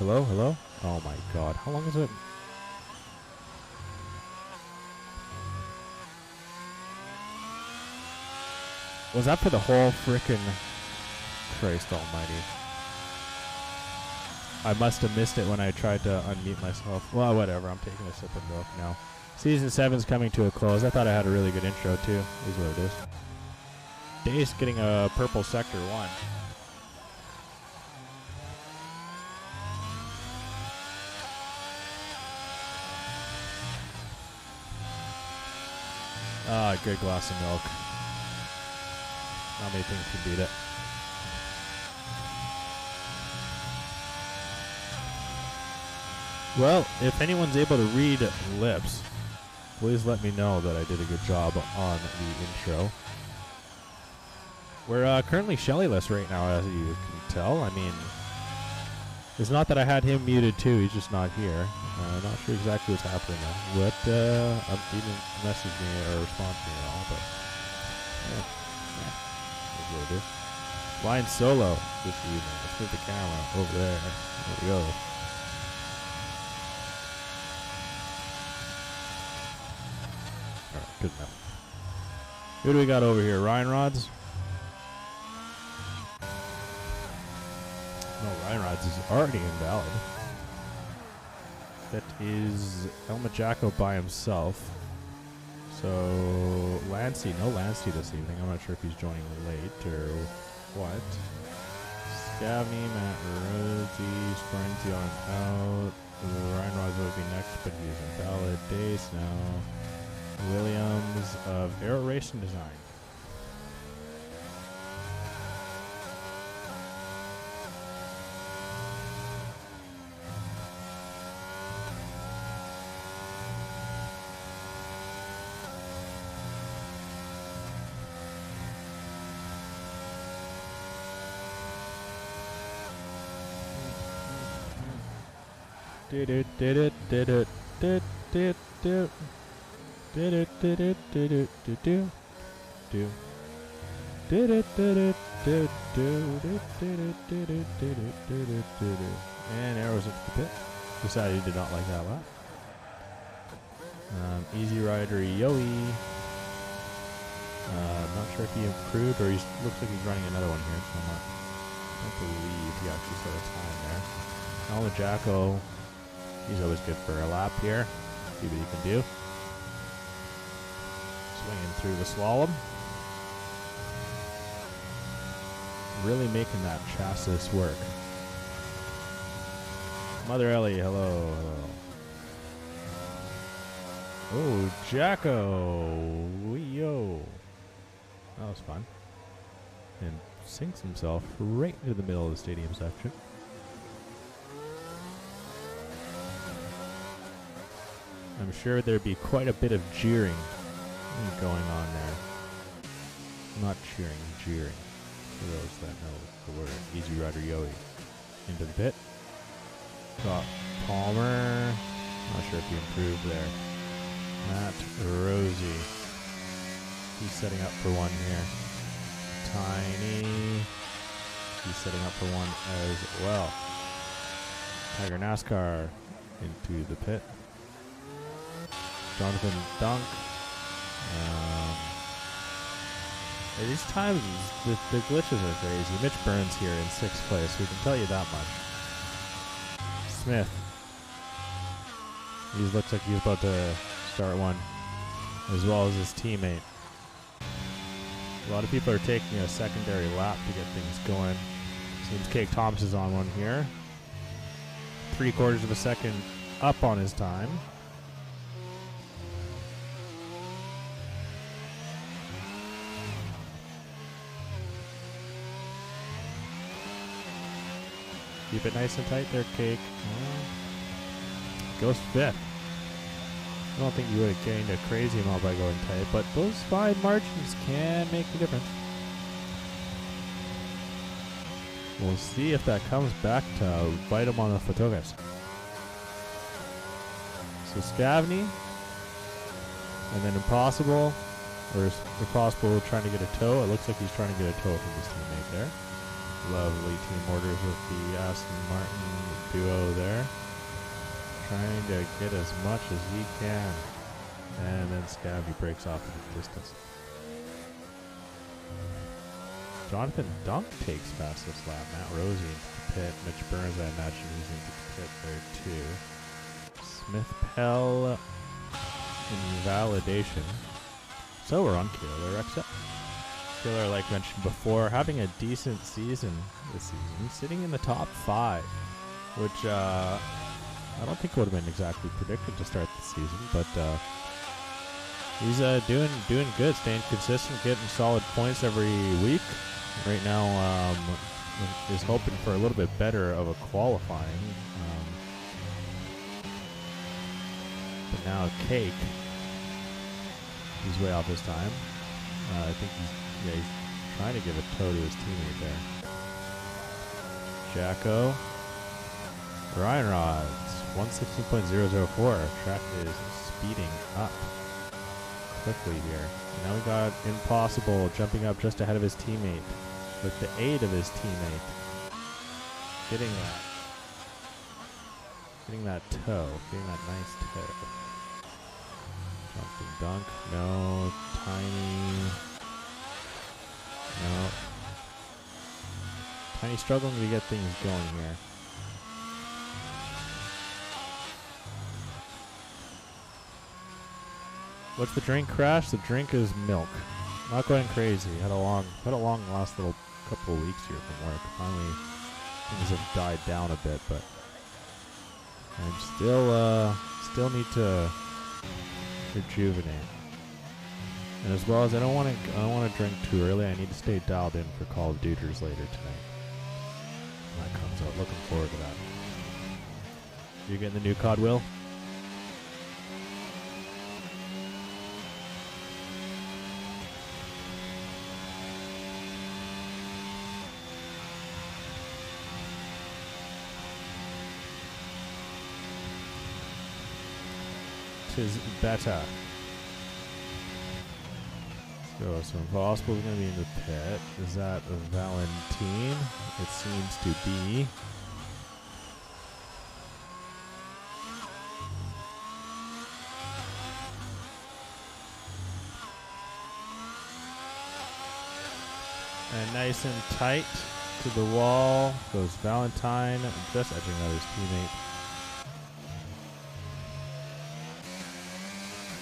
Hello? Hello? Oh my god. How long is it? Was that for the whole frickin' Christ almighty? I must have missed it when I tried to unmute myself. Well, whatever. I'm taking a sip of milk now. Season 7's coming to a close. I thought I had a really good intro, too. Is what it is. Dace getting a purple sector 1. Ah, good glass of milk. Not many things can beat it. Well, if anyone's able to read lips, please let me know that I did a good job on the intro. We're currently Shelley-less right now, as you can tell. I mean, it's not that I had him muted too, he's just not here. Not sure exactly what's happening though. What, he didn't message me or respond to me at all, but yeah, that's what it is. Flying solo this evening. Let's move the camera over there. There we go. Alright, good enough. Who do we got over here? Ryan Rods? No, Ryan Rods is already invalid. That is Elma Jacko by himself. So, Lancey, no Lancey this evening. I'm not sure if he's joining late or what. Scavney, Matt Rosie, Sprinty on out. Ryan Rods would be next, but he's invalid. Dace now. Williams of Aero Racing Design. Did it did it did it did did do did it did it did it do do do did it did it did do did it did it did it did it did it did it and arrows up the pit. Decided he did not like that lap. Easy Rider Yoey. Not sure if he improved or he looks like he's running another one here. So I don't believe he actually set a time there. Alma Jacko. He's always good for a lap here. See what he can do. Swinging through the slalom. Really making that chassis work. Mother Ellie, hello, hello. Oh, Jacko. Yo. That was fun. And sinks himself right into the middle of the stadium section. I'm sure there'd be quite a bit of jeering going on there. Not cheering, jeering. For those that know the word. Easy Rider Yoey. Into the pit. Got Palmer. Not sure if he improved there. Matt Rosie. He's setting up for one here. Tiny. He's setting up for one as well. Tiger NASCAR into the pit. Jonathan Dunk. These times, the glitches are crazy. Mitch Burns here in 6th place. We can tell you that much. Smith. He looks like he's about to start one, as well as his teammate. A lot of people are taking a secondary lap to get things going. Seems Cake Thomas is on one here. 3/4 of a second up on his time. Keep it nice and tight there, Cake. Goes 5th. I don't think you would have gained a crazy amount by going tight, but those fine margins can make a difference. We'll see if that comes back to bite him on the Fotogas. So Scavney, and then Impossible, or is Impossible trying to get a toe? It looks like he's trying to get a toe from his teammate there. Lovely team orders with the Aston Martin duo there. Trying to get as much as he can. And then Scabby breaks off in the distance. Jonathan Dunk takes fastest lap. Matt Rosie into the pit. Mitch Burns, I imagine he's into the pit there too. Smith Pell invalidation. So we're on Killer Except. Killer, like mentioned before, having a decent season this season, sitting in the top 5, which I don't think would have been exactly predicted to start the season, but he's doing good, staying consistent, getting solid points every week. Right now, is hoping for a little bit better of a qualifying. But now Cake, he's way off his time. I think he's trying to give a toe to his teammate there. Jacko. Ryan Rods, 116.004. Track is speeding up quickly here. And now we got Impossible jumping up just ahead of his teammate with the aid of his teammate. Getting that toe, getting that nice toe. Jumping dunk, no. Tiny, no. Tiny struggling to get things going here. What's the drink, Crash? The drink is milk. Not going crazy. Had a long last little couple of weeks here from work. Finally, things have died down a bit, but I'm still need to rejuvenate. And as well as I don't want to drink too early. I need to stay dialed in for Call of Duty's later tonight. When that comes out, looking forward to that. You getting the new COD, Will? Tis better. Let's go. So Impossible is going to be in the pit. Is that Valentine? It seems to be. And nice and tight to the wall goes Valentine, just edging out his teammate.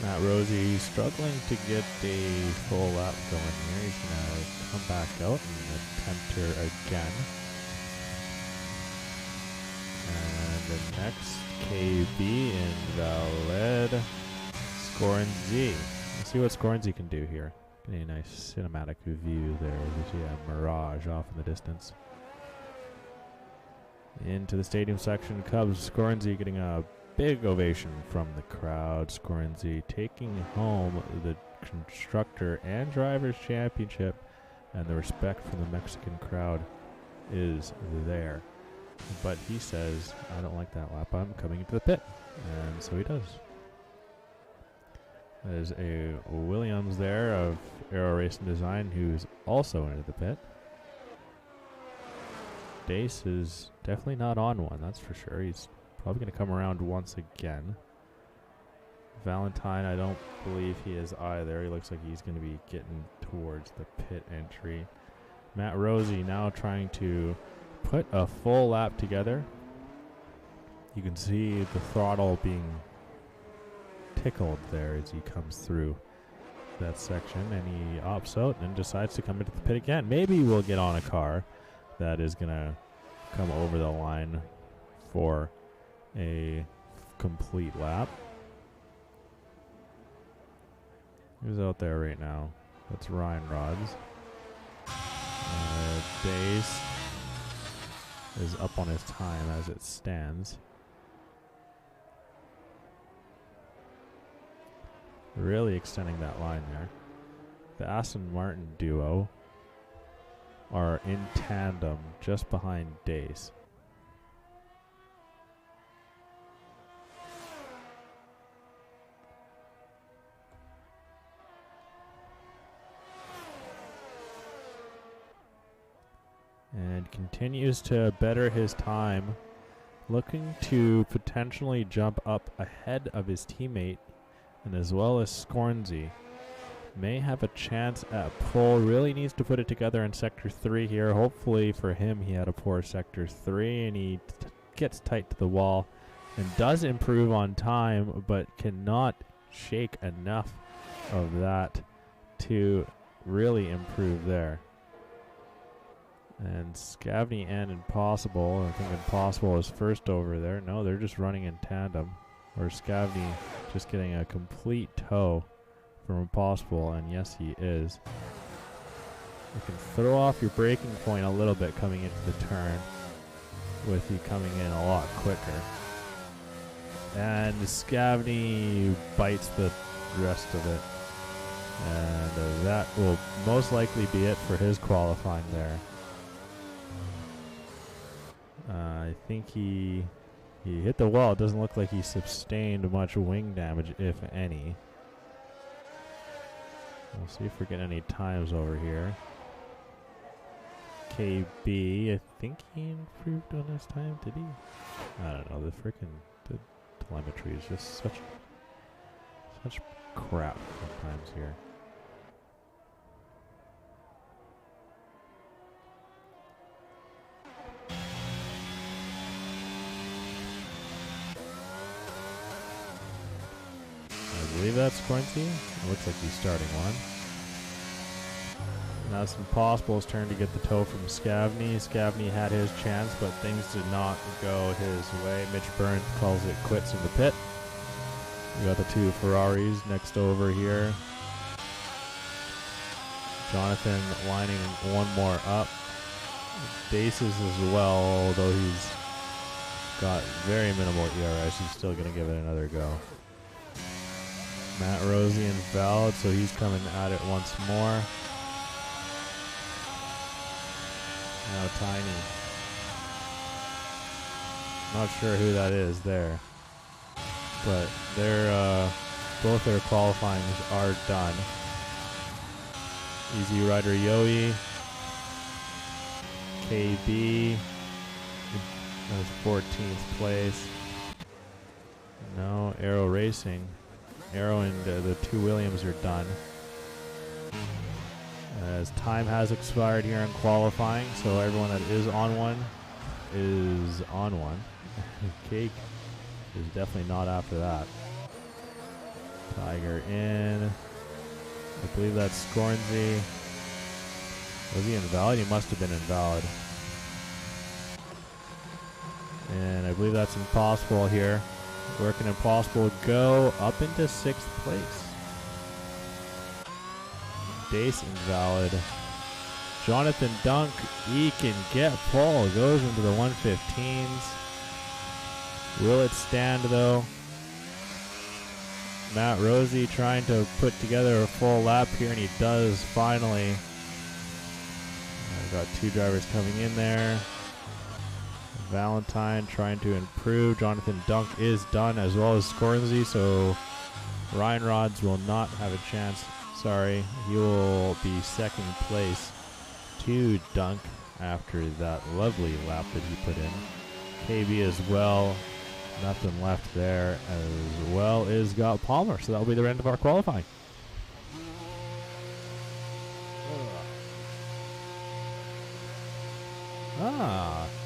Matt Rosie struggling to get a full lap going here. He's going to come back out and attempt her again. And the next KB Invalid Scorenzy. Let's see what Scorenzy can do here. Getting a nice cinematic view there. We see a mirage off in the distance. Into the stadium section, Cubs. Scorenzy getting a big ovation from the crowd. Scorenzy taking home the Constructor and Drivers' Championship, and the respect from the Mexican crowd is there. But he says, I don't like that lap, I'm coming into the pit. And so he does. There's a Williams there of Aero Racing Design who's also into the pit. Dace is definitely not on one, that's for sure. He's probably going to come around once again. Valentine, I don't believe he is either. He looks like he's going to be getting towards the pit entry. Matt Rosie now trying to put a full lap together. You can see the throttle being tickled there as he comes through that section, and he opts out and decides to come into the pit again. Maybe we'll get on a car that is going to come over the line for a complete lap. Who's out there right now? That's Ryan Rods. Dace is up on his time as it stands. Really extending that line there. The Aston Martin duo are in tandem just behind Dace. And continues to better his time looking to potentially jump up ahead of his teammate, and as well as Scornsy. May have a chance at pole. Really needs to put it together in Sector 3 here. Hopefully for him, he had a poor Sector 3, and he gets tight to the wall and does improve on time, but cannot shake enough of that to really improve there. And Scavney and Impossible. I think Impossible is first over there. No, they're just running in tandem. Or Scavney just getting a complete tow from Impossible, and yes, he is. You can throw off your braking point a little bit coming into the turn with you coming in a lot quicker. And Scavney bites the rest of it. And that will most likely be it for his qualifying there. I think he hit the wall. It doesn't look like he sustained much wing damage, if any. We'll see if we're getting any times over here. KB, I think he improved on his time, did he? I don't know, the telemetry is just such crap sometimes here. I believe that's Quincy. It looks like he's starting one. Now it's Impossible's turn to get the tow from Scavney. Scavney had his chance, but things did not go his way. Mitch Burns calls it quits in the pit. We got the two Ferraris next over here. Jonathan lining one more up. Bases as well, although he's got very minimal ERS. He's still going to give it another go. Matt Rosie invalid, so he's coming at it once more. Now Tiny. Not sure who that is there. But both their qualifyings are done. Easy Rider Yoi. KB. That's 14th place. No, Arrow Racing. Arrow and the two Williams are done. As time has expired here in qualifying, so everyone that is on one is on one. Cake is definitely not after that. Tiger in. I believe that's Scornsy. Was he invalid? He must have been invalid. And I believe that's Impossible here. Working Impossible go up into 6th place. Dace invalid. Jonathan Dunk, he can get pole. Goes into the 115s. Will it stand though? Matt Rosie trying to put together a full lap here, and he does finally. I've got two drivers coming in there. Valentine trying to improve. Jonathan Dunk is done, as well as Scornsy, so Ryan Rods will not have a chance. Sorry, he will be 2nd place to Dunk after that lovely lap that he put in. KB as well, nothing left there, as well as got Palmer, so that'll be the end of our qualifying.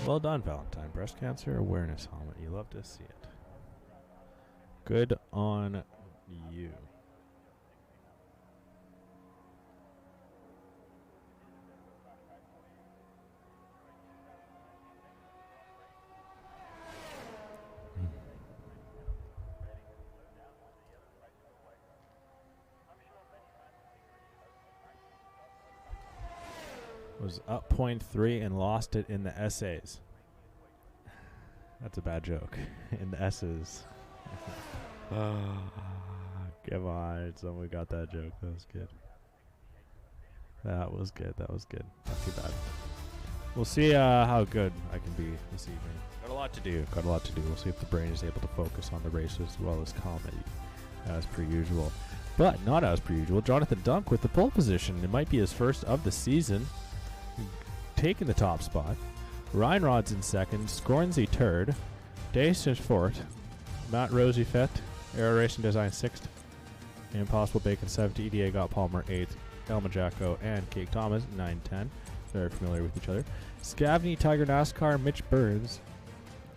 Well done, Valentine. Breast cancer awareness helmet. You love to see it. Good on you. Was up 0.3 and lost it in the essays. That's a bad joke. In the S's. Come on, someone got that joke. That was good. That was good. That was good. Not too bad. We'll see how good I can be this evening. Got a lot to do. Got a lot to do. We'll see if the brain is able to focus on the race as well as comedy, as per usual. But not as per usual. Jonathan Dunk with the pole position. It might be his first of the season. Taking the top spot. Ryan Rod's in 2nd. Scornsy 3rd. Dace is 4th. Matt Rosie 5th. Aero Racing Design 6th. Impossible Bacon 7th. EDA Got Palmer 8th. Elma Jacko and Cake Thomas 9-10. Very familiar with each other. Scavney Tiger NASCAR Mitch Burns.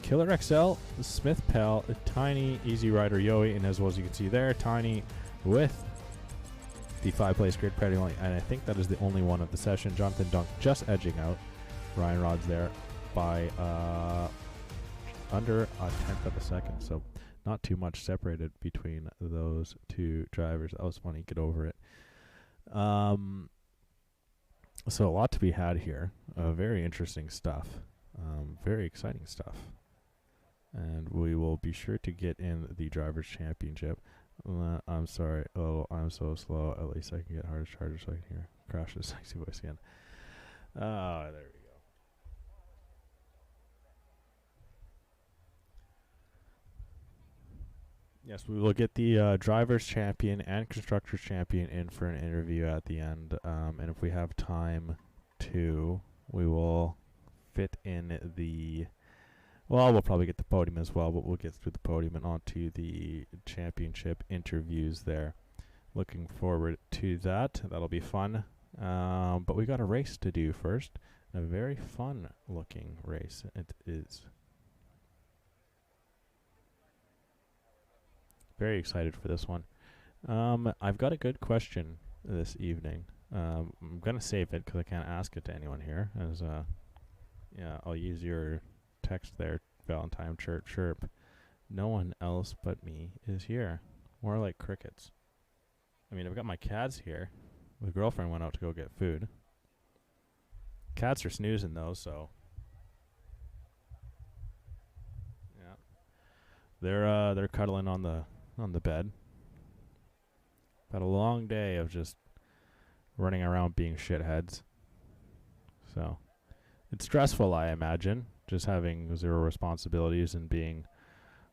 Killer XL Smith Pell. Tiny Easy Rider Yoey. And as well as you can see there, Tiny with the 5-place grid penalty, and I think that is the only one of the session. Jonathan Dunk just edging out Ryan Rod's there by under a tenth of a second, so not too much separated between those two drivers. That was funny. Get over it. So a lot to be had here. Very interesting stuff. Very exciting stuff. And we will be sure to get in the Drivers' Championship. I'm sorry. Oh, I'm so slow. At least I can get hardest charger so I can hear Crash's sexy voice again. There we go. Yes, we will get the Drivers' Champion and Constructors' Champion in for an interview at the end. And if we have time to, we will fit in the... Well, we'll probably get the podium as well, but we'll get through the podium and onto the championship interviews there. Looking forward to that. That'll be fun. But we got a race to do first. A very fun looking race it is. Very excited for this one. I've got a good question this evening. I'm going to save it because I can't ask it to anyone here. As yeah, I'll use your... text there, Valentine chirp chirp. No one else but me is here. More like crickets. I mean, I've got my cats here. The girlfriend went out to go get food. Cats are snoozing though, so yeah, they're cuddling on the bed. Had a long day of just running around being shitheads. So it's stressful, I imagine. Just having 0 responsibilities and being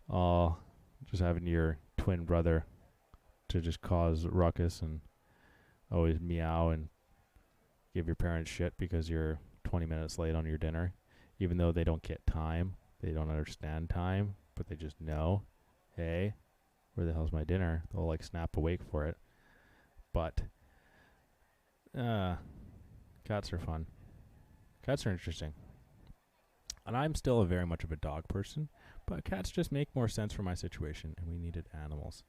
just having your twin brother to just cause ruckus and always meow and give your parents shit because you're 20 minutes late on your dinner, even though they don't get time. They don't understand time, but they just know, hey, where the hell's my dinner? They'll like snap awake for it. But cats are fun. Cats are interesting. And I'm still very much of a dog person, but cats just make more sense for my situation, and we needed animals.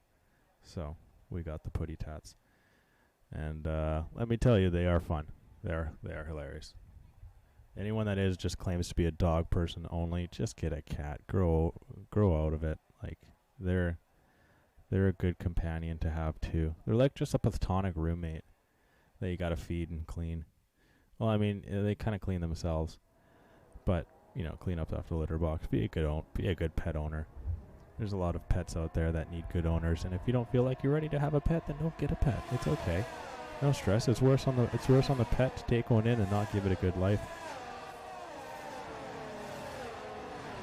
So we got the putty tats. And let me tell you, they are fun. They are hilarious. Anyone that just claims to be a dog person only, just get a cat. Grow out of it. Like they're a good companion to have too. They're like just a platonic roommate that you gotta feed and clean. Well, I mean, they kind of clean themselves, but you know, clean up after the litter box. Be a good pet owner. There's a lot of pets out there that need good owners, and if you don't feel like you're ready to have a pet, then don't get a pet. It's okay. No stress. It's worse on the pet to take one in and not give it a good life.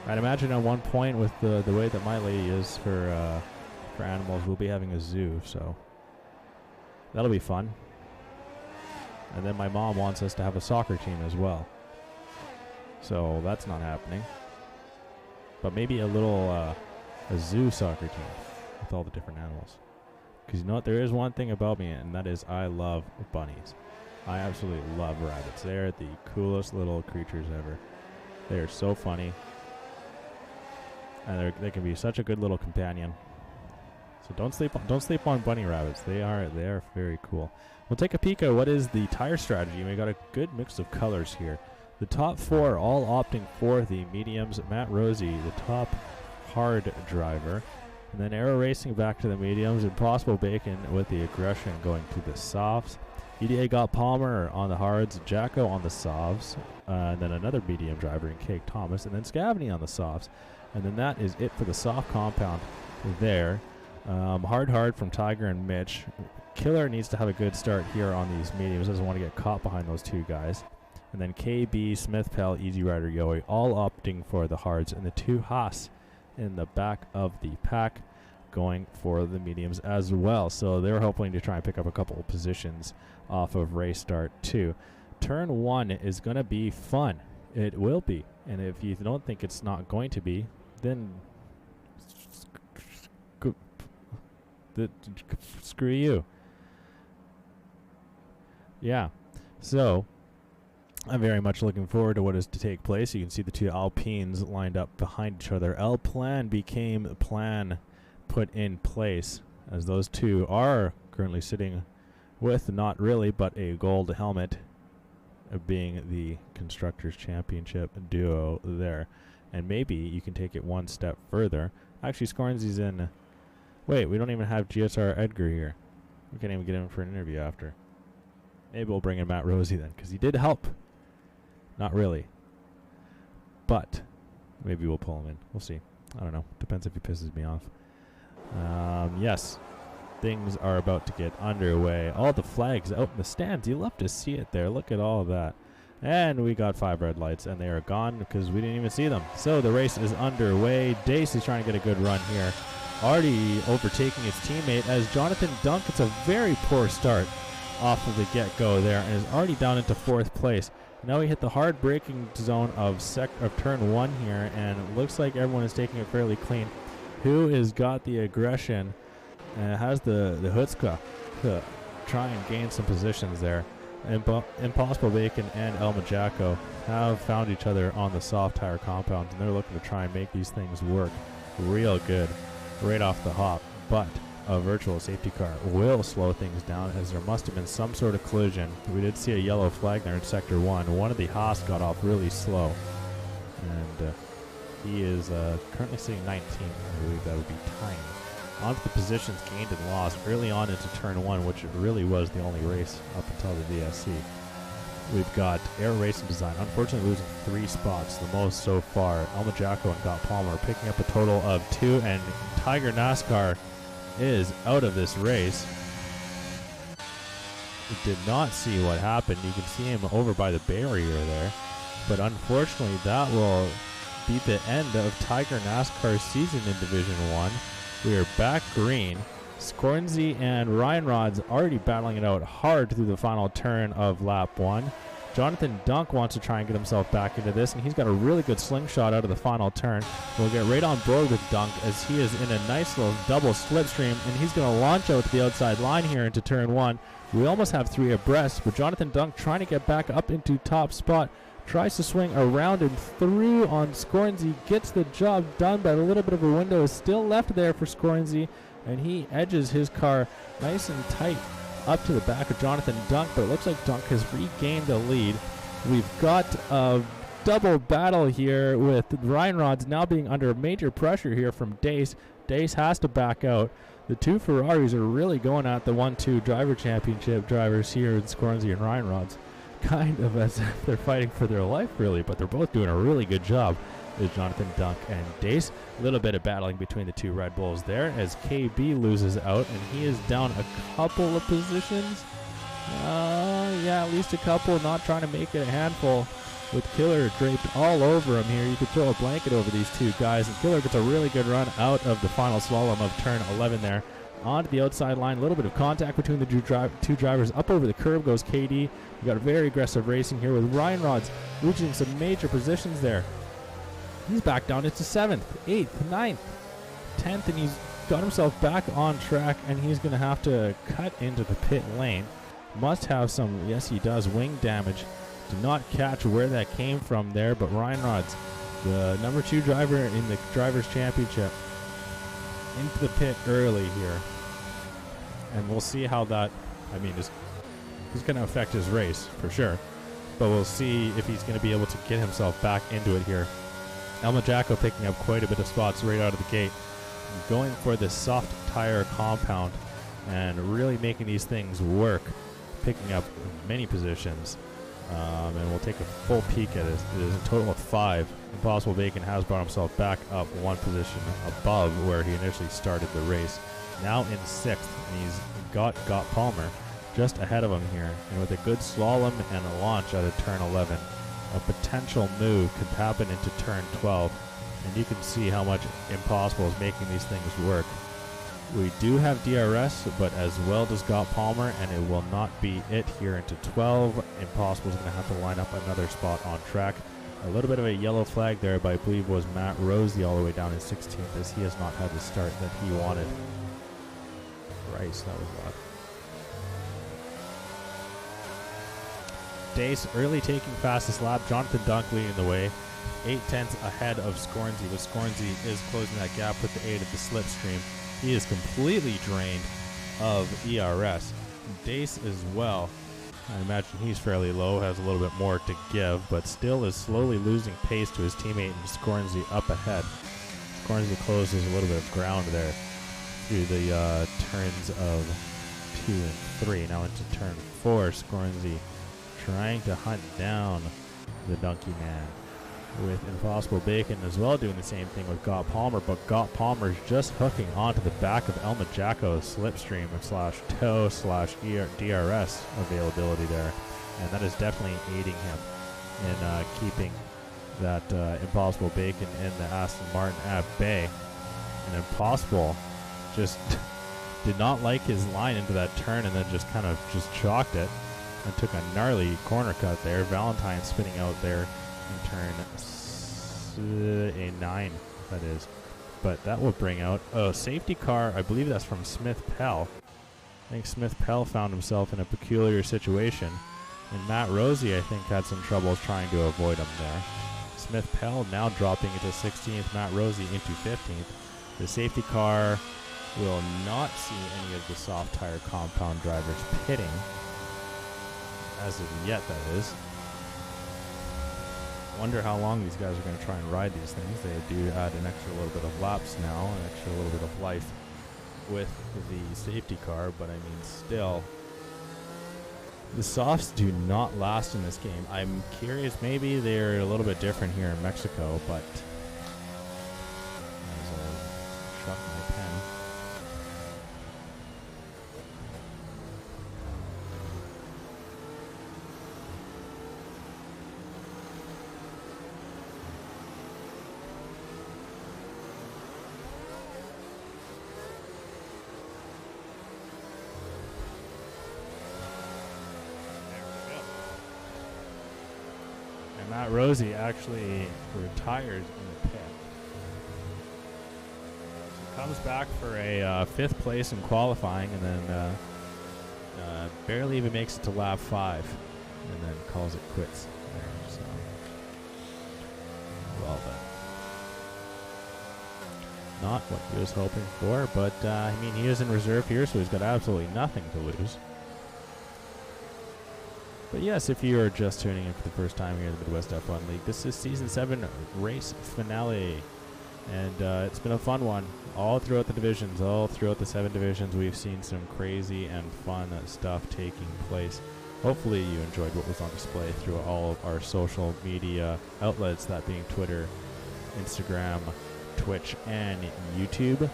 I'd imagine at one point with the way that my lady is for animals, we'll be having a zoo, so that'll be fun. And then my mom wants us to have a soccer team as well. So that's not happening. But maybe a little a zoo soccer team with all the different animals. Because you know what? There is one thing about me, and that is I love bunnies. I absolutely love rabbits. They're the coolest little creatures ever. They are so funny. And they can be such a good little companion. So don't sleep on bunny rabbits. They are very cool. We'll take a peek at what is the tire strategy. We got a good mix of colors here. The top 4 all opting for the mediums. Matt Rosie, the top hard driver. And then Aero Racing back to the mediums. Impossible Bacon with the aggression going to the softs. EDA got Palmer on the hards. Jacko on the softs. And then another medium driver in Cake Thomas. And then Scavney on the softs. And then that is it for the soft compound there. Hard from Tiger and Mitch. Killer needs to have a good start here on these mediums. Doesn't want to get caught behind those two guys. And then KB, Smith, Pell, Easy Rider, Yoey, all opting for the hards. And the 2 Haas in the back of the pack going for the mediums as well. So they're hoping to try and pick up a couple of positions off of race start 2. Turn 1 is going to be fun. It will be. And if you don't think it's not going to be, then screw you. Yeah. So I'm very much looking forward to what is to take place. You can see the two Alpines lined up behind each other. L plan became a plan put in place, as those two are currently sitting with, not really, but a gold helmet, being the Constructors' Championship duo there. And maybe you can take it one step further. Actually, Scornsy's in... Wait, we don't even have GSR Edgar here. We can't even get him for an interview after. Maybe we'll bring in Matt Rosie then, because he did help. Not really. But maybe we'll pull him in. We'll see. I don't know. Depends if he pisses me off. Yes. Things are about to get underway. All the flags out in the stands. You love to see it there. Look at all of that. And we got 5 red lights, and they are gone because we didn't even see them. So the race is underway. Dace is trying to get a good run here. Already overtaking his teammate as Jonathan Dunk gets a very poor start off of the get-go there and is already down into 4th place. Now we hit the hard braking zone of turn 1 here, and it looks like everyone is taking it fairly clean. Who has got the aggression and has the chutzpah to try and gain some positions there? Impossible Bacon and El Majacco have found each other on the soft tire compound, and they're looking to try and make these things work real good right off the hop. But a virtual safety car will slow things down, as there must have been some sort of collision. We did see a yellow flag there in Sector 1. One of the Haas got off really slow, and he is currently sitting 19th. I believe that would be tying. On to the positions gained and lost early on into turn 1, which really was the only race up until the VSC. We've got Air Racing Design, unfortunately losing 3 spots, the most so far. El Majacco and Scott Palmer picking up a total of 2, and Tiger NASCAR is out of this race. We did not see what happened. You can see him over by the barrier there, but unfortunately that will be the end of Tiger NASCAR's season in Division 1. We are back green. Scornsy and Ryan Rod's already battling it out hard through the final turn of lap 1. Jonathan Dunk wants to try and get himself back into this, and he's got a really good slingshot out of the final turn. We'll get right on board with Dunk as he is in a nice little double slipstream, and he's going to launch out to the outside line here into turn 1. We almost have 3 abreast, but Jonathan Dunk trying to get back up into top spot. Tries to swing around and through on Scornsy. Gets the job done, but a little bit of a window is still left there for Scornsy, and he edges his car nice and tight up to the back of Jonathan Dunk, but it looks like Dunk has regained the lead. We've got a double battle here with Ryan Rods now being under major pressure here from Dace. Dace has to back out. The 2 Ferraris are really going at the 1-2 driver championship drivers here in Scornsy and Ryan Rods. Kind of as if they're fighting for their life, really, but they're both doing a really good job. Is Jonathan Dunk and Dace. A little bit of battling between the 2 Red Bulls there as KB loses out, and he is down a couple of positions. Yeah, at least a couple, not trying to make it a handful with Killer draped all over him here. You could throw a blanket over these 2 guys, and Killer gets a really good run out of the final slalom of turn 11 there. Onto the outside line, a little bit of contact between the 2 drivers. Up over the curb goes KD. We got a very aggressive racing here with Ryan Rods reaching some major positions there. He's back down into 7th, 8th, 9th, 10th, and he's got himself back on track, and he's going to have to cut into the pit lane. Must have some, yes he does, wing damage. Did not catch where that came from there, but Ryan Rods, the number 2 driver in the Drivers' Championship, into the pit early here. And we'll see how that, he's going to affect his race for sure. But we'll see if he's going to be able to get himself back into it here. El Majacco picking up quite a bit of spots right out of the gate. Going for this soft tire compound and really making these things work. Picking up many positions. And we'll take a full peek at it. It is a total of 5. Impossible Bacon has brought himself back up 1 position above where he initially started the race. Now in 6th, and he's got Palmer just ahead of him here. And with a good slalom and a launch out of turn 11, a potential move could happen into turn 12. And you can see how much Impossible is making these things work. We do have DRS, but as well does Scott Palmer, and it will not be it here into 12. Impossible is going to have to line up another spot on track. A little bit of a yellow flag there, but I believe was Matt Rosie all the way down in 16th, as he has not had the start that he wanted. Rice, that was loud. Dace early taking fastest lap. Jonathan Dunk leading the way. 8/10 ahead of Scornsey, but Scornsey is closing that gap with the aid of the slipstream. He is completely drained of ERS. Dace as well. I imagine he's fairly low, has a little bit more to give, but still is slowly losing pace to his teammate and Scornsey up ahead. Scornsey closes a little bit of ground there through the turns of 2 and 3. Now into turn 4, Scornsey trying to hunt down the Donkey Man, with Impossible Bacon as well doing the same thing with Got Palmer, but Got Palmer is just hooking onto the back of Elma Jacko's slipstream / tow / DRS availability there, and that is definitely aiding him in keeping that Impossible Bacon in the Aston Martin at bay. And Impossible just did not like his line into that turn, and then just kind of chalked it and took a gnarly corner cut there. Valentine spinning out there in turn a 9, that is. But that will bring out safety car. I believe that's from Smith Pell. I think Smith Pell found himself in a peculiar situation, and Matt Rosie, I think, had some troubles trying to avoid him there. Smith Pell now dropping into 16th, Matt Rosie into 15th. The safety car will not see any of the soft tire compound drivers pitting, as of yet, that is. Wonder how long these guys are going to try and ride these things. They do add an extra little bit of laps now, an extra little bit of life with the safety car, but I mean, still, the softs do not last in this game. I'm curious, maybe they're a little bit different here in Mexico, but as I shut my pen. Matt Rosie actually retires in the pit. So comes back for a 5th place in qualifying, and then barely even makes it to lap 5, and then calls it quits there. So well done. Not what he was hoping for, but I mean, he is in reserve here, so he's got absolutely nothing to lose. But yes, if you are just tuning in for the first time here in the Midwest F1 League, this is Season 7 race finale. And it's been a fun one. All throughout the divisions, all throughout the 7 divisions, we've seen some crazy and fun stuff taking place. Hopefully you enjoyed what was on display through all of our social media outlets, that being Twitter, Instagram, Twitch, and YouTube.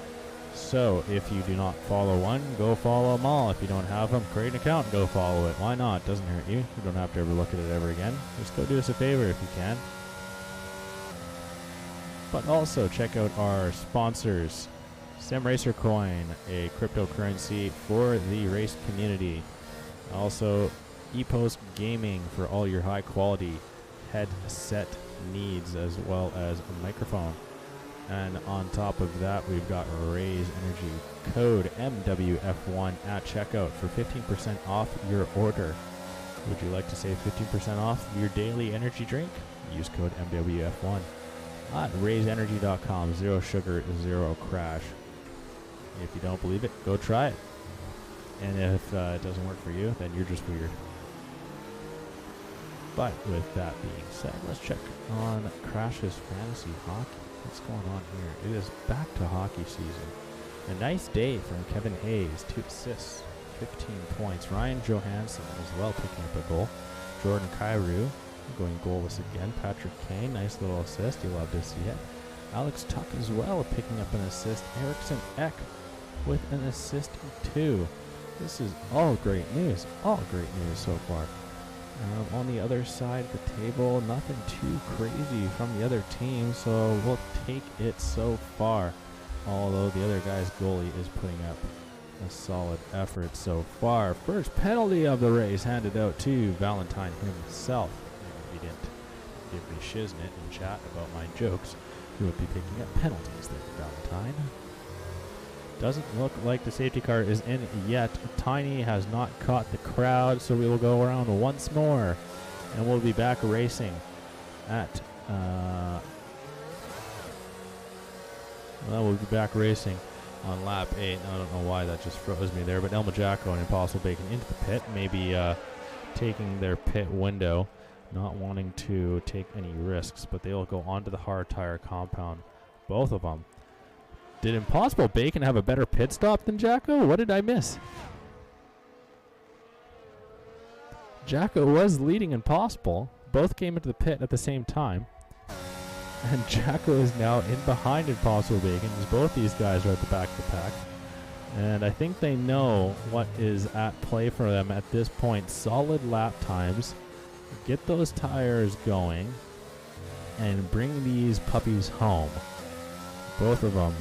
So, if you do not follow one, go follow them all. If you don't have them, create an account and go follow it. Why not? Doesn't hurt you. You don't have to ever look at it ever again. Just go do us a favor if you can. But also, check out our sponsors. SimRacer Coin, a cryptocurrency for the race community. Also, ePost Gaming for all your high-quality headset needs, as well as a microphone. And on top of that, we've got Raise Energy. Code MWF1 at checkout for 15% off your order. Would you like to save 15% off your daily energy drink? Use code MWF1 at raiseenergy.com. 0 sugar, 0 crash. If you don't believe it, go try it. And if it doesn't work for you, then you're just weird. But with that being said, let's check on Crash's Fantasy Hockey. What's going on here? It is back to hockey season. A nice day from Kevin Hayes, 2 assists, 15 points. Ryan Johansson as well picking up a goal. Jordan Kyrou going goalless again. Patrick Kane, nice little assist. You love to see it. Alex Tuck as well picking up an assist. Eriksson Ek with an assist too. This is all great news. All great news so far. On the other side of the table, nothing too crazy from the other team, so we'll take it so far. Although the other guy's goalie is putting up a solid effort so far. First penalty of the race handed out to Valentine himself. He didn't give me shiznit in chat about my jokes, you would be picking up penalties there, Valentine. Doesn't look like the safety car is in yet. Tiny has not caught the crowd, so we will go around once more. And we'll be back racing at... we'll be back racing on lap 8. I don't know why that just froze me there, but Elma Jacko and Impossible Bacon into the pit. Maybe taking their pit window, not wanting to take any risks, but they will go onto the hard tire compound, both of them. Did Impossible Bacon have a better pit stop than Jacko? What did I miss? Jacko was leading Impossible. Both came into the pit at the same time. And Jacko is now in behind Impossible Bacon. Both these guys are at the back of the pack. And I think they know what is at play for them at this point. Solid lap times. Get those tires going. And bring these puppies home. Both of them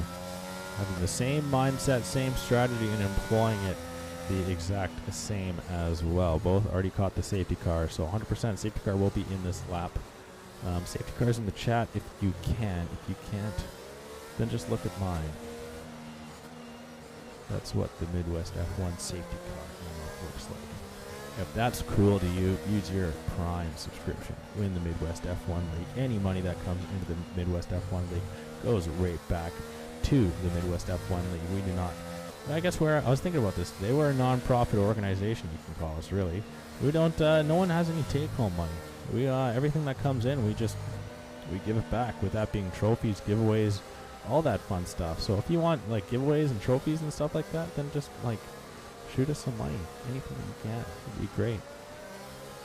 having the same mindset, same strategy, and employing it the exact same as well. Both already caught the safety car, so 100% safety car will be in this lap. Safety cars in the chat if you can. If you can't, then just look at mine. That's what the Midwest F1 safety car looks like. If that's cool to you, use your Prime subscription. Win the Midwest F1 League. Any money that comes into the Midwest F1 League goes right back to the Midwest F1 League. We do not. I guess I was thinking about this today. We're a non-profit organization, you can call us, really. We don't. No one has any take-home money. We everything that comes in, we give it back. With that being trophies, giveaways, all that fun stuff. So if you want like giveaways and trophies and stuff like that, then just like shoot us some money. Anything that you can, it'd be great.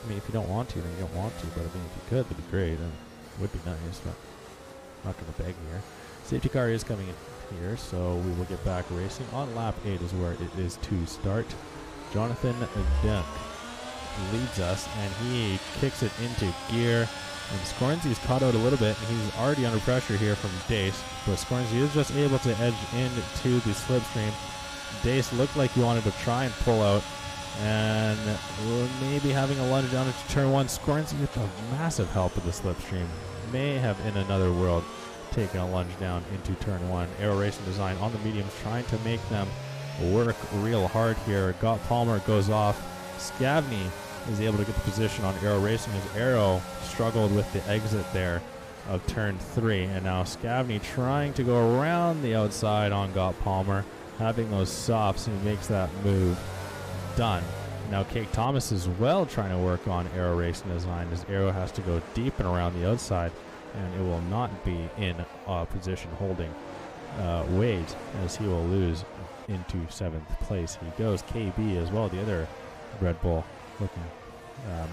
I mean, if you don't want to, then you don't want to. But I mean, if you could, that'd be great. And it would be nice. But I'm not gonna beg here. Safety car is coming in here, so we will get back racing. On lap 8 is where it is to start. Jonathan Dunk leads us, and he kicks it into gear. And Scornzy's caught out a little bit, and he's already under pressure here from Dace. But Scornzy is just able to edge into the slipstream. Dace looked like he wanted to try and pull out, and maybe having a lunge down into turn 1. Scornzy with a massive help of the slipstream. May have, in another world, taken a lunge down into turn 1. Aero Racing Design on the mediums, trying to make them work real hard here. Got Palmer goes off. Scavney is able to get the position on Aero Racing as Aero struggled with the exit there of turn 3. And now Scavney trying to go around the outside on Got Palmer, having those softs, and he makes that move. Done. Now Kate Thomas as well trying to work on Aero Racing Design as Aero has to go deep and around the outside, and it will not be in position holding Wade, as he will lose into 7th place. He goes KB as well, the other Red Bull looking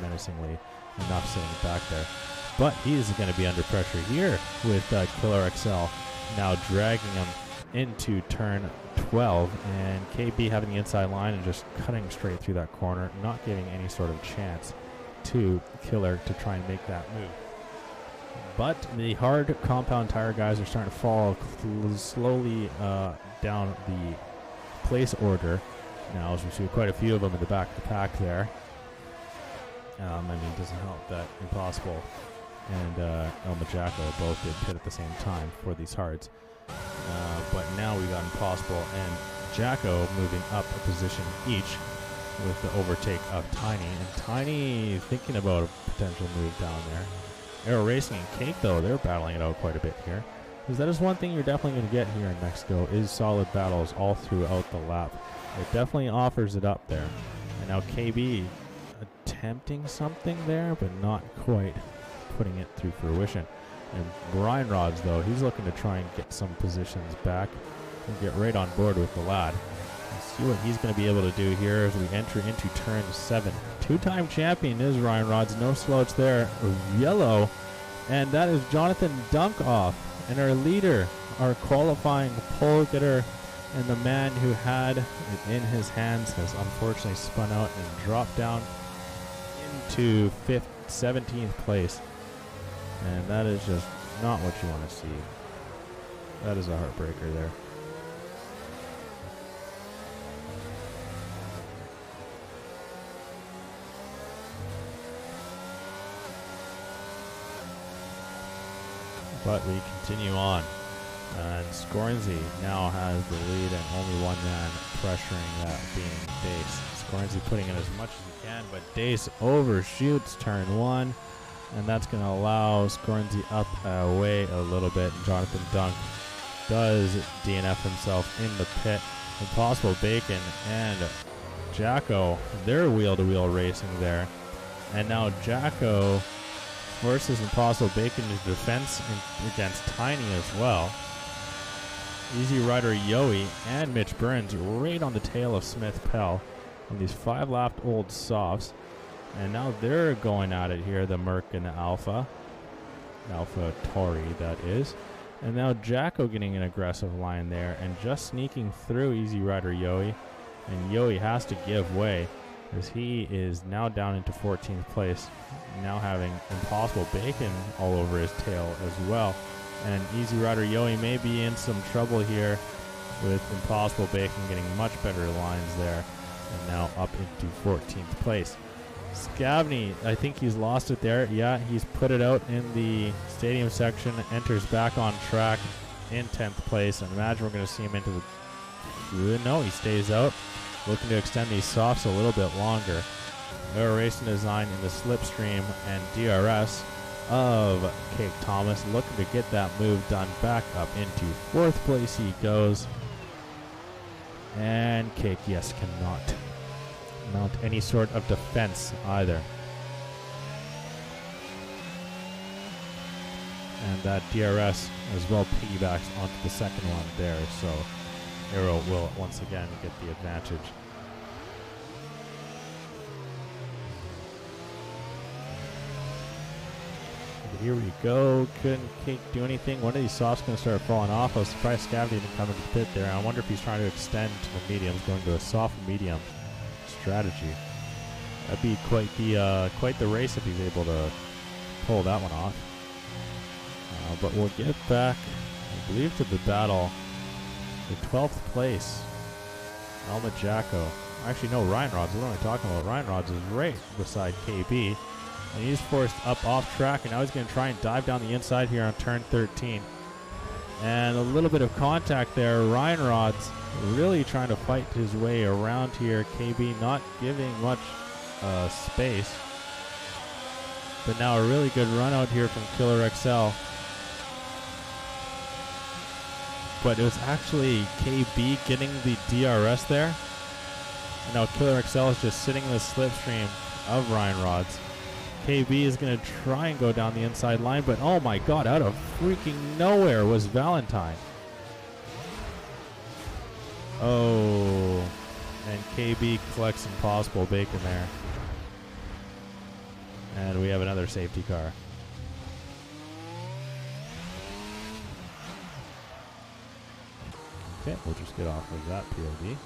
menacingly enough sitting back there. But he's going to be under pressure here with Killer XL now dragging him into turn 12, and KB having the inside line and just cutting straight through that corner, not giving any sort of chance to Killer to try and make that move. But the hard compound tire guys are starting to fall slowly down the place order now, as we see quite a few of them in the back of the pack there. I mean, it doesn't help that Impossible and Elma Jacko both did pit at the same time for these hards. But now we got Impossible and Jacko moving up a position each with the overtake of Tiny. And Tiny thinking about a potential move down there. Aero Racing and Cake, though, they're battling it out quite a bit here. Because that is one thing you're definitely going to get here in Mexico, is solid battles all throughout the lap. It definitely offers it up there. And now KB attempting something there, but not quite putting it through fruition. And Brian Rods, though, he's looking to try and get some positions back and get right on board with the lad. Let's see what he's going to be able to do here as we enter into turn 7. Two-time champion is Ryan Rods. No slouch there. Yellow. And that is Jonathan Dunkoff. And our leader, our qualifying pole getter, and the man who had it in his hands has unfortunately spun out and dropped down into 17th place. And that is just not what you want to see. That is a heartbreaker there. But we continue on. And Scornsy now has the lead and only one man pressuring that being Dace. Scornsy putting in as much as he can, but Dace overshoots turn one. And that's going to allow Scornsy up away a little bit. And Jonathan Dunk does DNF himself in the pit. Impossible Bacon and Jacko, they're wheel-to-wheel racing there. And now Jacko versus Impossible Bacon in defense against Tiny as well. Easy Rider Yoey and Mitch Burns right on the tail of Smith Pell on these 5-lapped old softs. And now they're going at it here, the Merc and the Alpha Tori, that is. And now Jacko getting an aggressive line there and just sneaking through Easy Rider Yoey. And Yoey has to give way as he is now down into 14th place, now having Impossible Bacon all over his tail as well. And Easy Rider Yoey may be in some trouble here with Impossible Bacon getting much better lines there and now up into 14th place. Scavney, I think he's lost it there. Yeah, he's put it out in the stadium section, enters back on track in 10th place. And imagine we're going to see him into the... No, he stays out, looking to extend these softs a little bit longer. They're racing design in the slipstream and DRS of Cake Thomas, looking to get that move done. Back up into 4th place he goes. And Cake, yes, cannot mount any sort of defense either. And that DRS as well piggybacks onto the second one there, so Arrow will once again get the advantage. But here we go. Couldn't Cake do anything? One of these softs going to start falling off. I was surprised Scavney didn't come into the pit there. I wonder if he's trying to extend to the mediums, going to a soft medium strategy. That'd be quite the race if he's able to pull that one off. But we'll get back, I believe, to the battle. The 12th place, Alma Jacko. Actually, no, Ryan Rods. What am I talking about? Ryan Rods is right beside KB. And he's forced up off track, and now he's going to try and dive down the inside here on turn 13. And a little bit of contact there. Ryan Rods really trying to fight his way around here. KB not giving much space. But now a really good run out here from Killer XL. But it was actually KB getting the DRS there. And now Killer XL is just sitting in the slipstream of Ryan Rods. KB is going to try and go down the inside line, but oh my god, out of freaking nowhere was Valentine. Oh, and KB collects Impossible Bacon there. And we have another safety car. Okay, we'll just get off of that POV.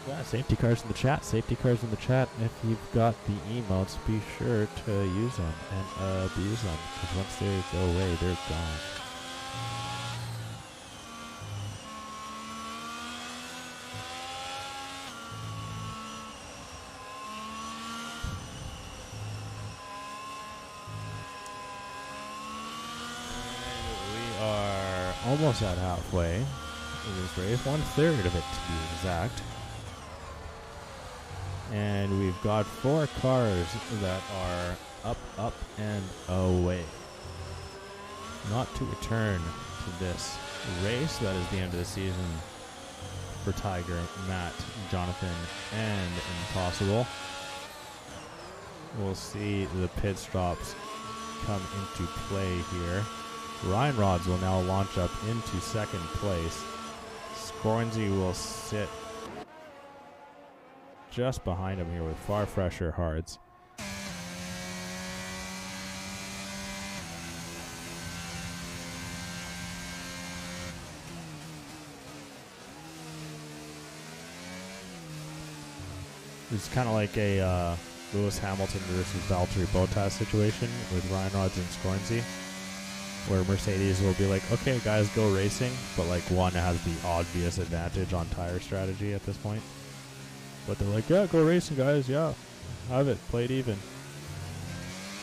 Yeah, safety cars in the chat. Safety cars in the chat. If you've got the emotes, be sure to use them and abuse them, because once they go away, they're gone. We are almost at halfway in this race. 1/3 of it to be exact. And we've got 4 cars that are up, and away. Not to return to this race. That is the end of the season for Tiger, Matt, Jonathan, and Impossible. We'll see the pit stops come into play here. Ryan Rods will now launch up into 2nd place. Scornsy will sit just behind him here with far fresher hards. It's kind of like a Lewis Hamilton versus Valtteri Bottas situation with Ryan Rods and Scornsy, where Mercedes will be like, okay guys, go racing, but like one has the obvious advantage on tire strategy at this point. But they're like, yeah, go racing, guys. Yeah, have it. Play it even.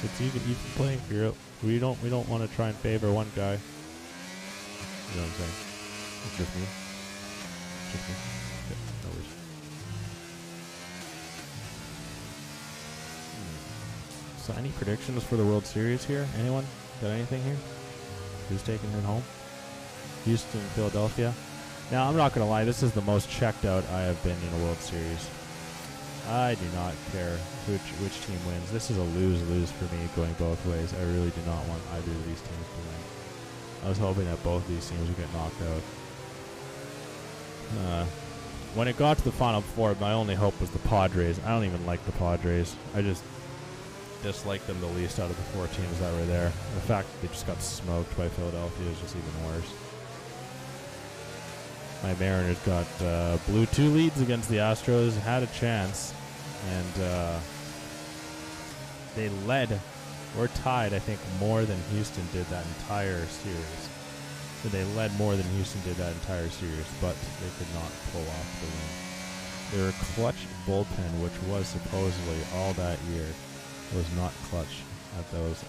It's even playing field. We don't want to try and favor one guy. You know what I'm saying? It's just me. Just me. Okay, no worries. So any predictions for the World Series here? Anyone got anything here? Who's taking it home? Houston, Philadelphia. Now I'm not gonna lie, this is the most checked out I have been in a World Series. I do not care which team wins. This is a lose-lose for me going both ways. I really do not want either of these teams to win. I was hoping that both of these teams would get knocked out. When it got to the Final Four, my only hope was the Padres. I don't even like the Padres. I just dislike them the least out of the four teams that were there. The fact that they just got smoked by Philadelphia is just even worse. My Mariners got blew 2 leads against the Astros, had a chance, and they led or tied, I think, more than Houston did that entire series. So they led more than Houston did that entire series, but they could not pull off the win. Their clutch bullpen, which was supposedly all that year, was not clutch at those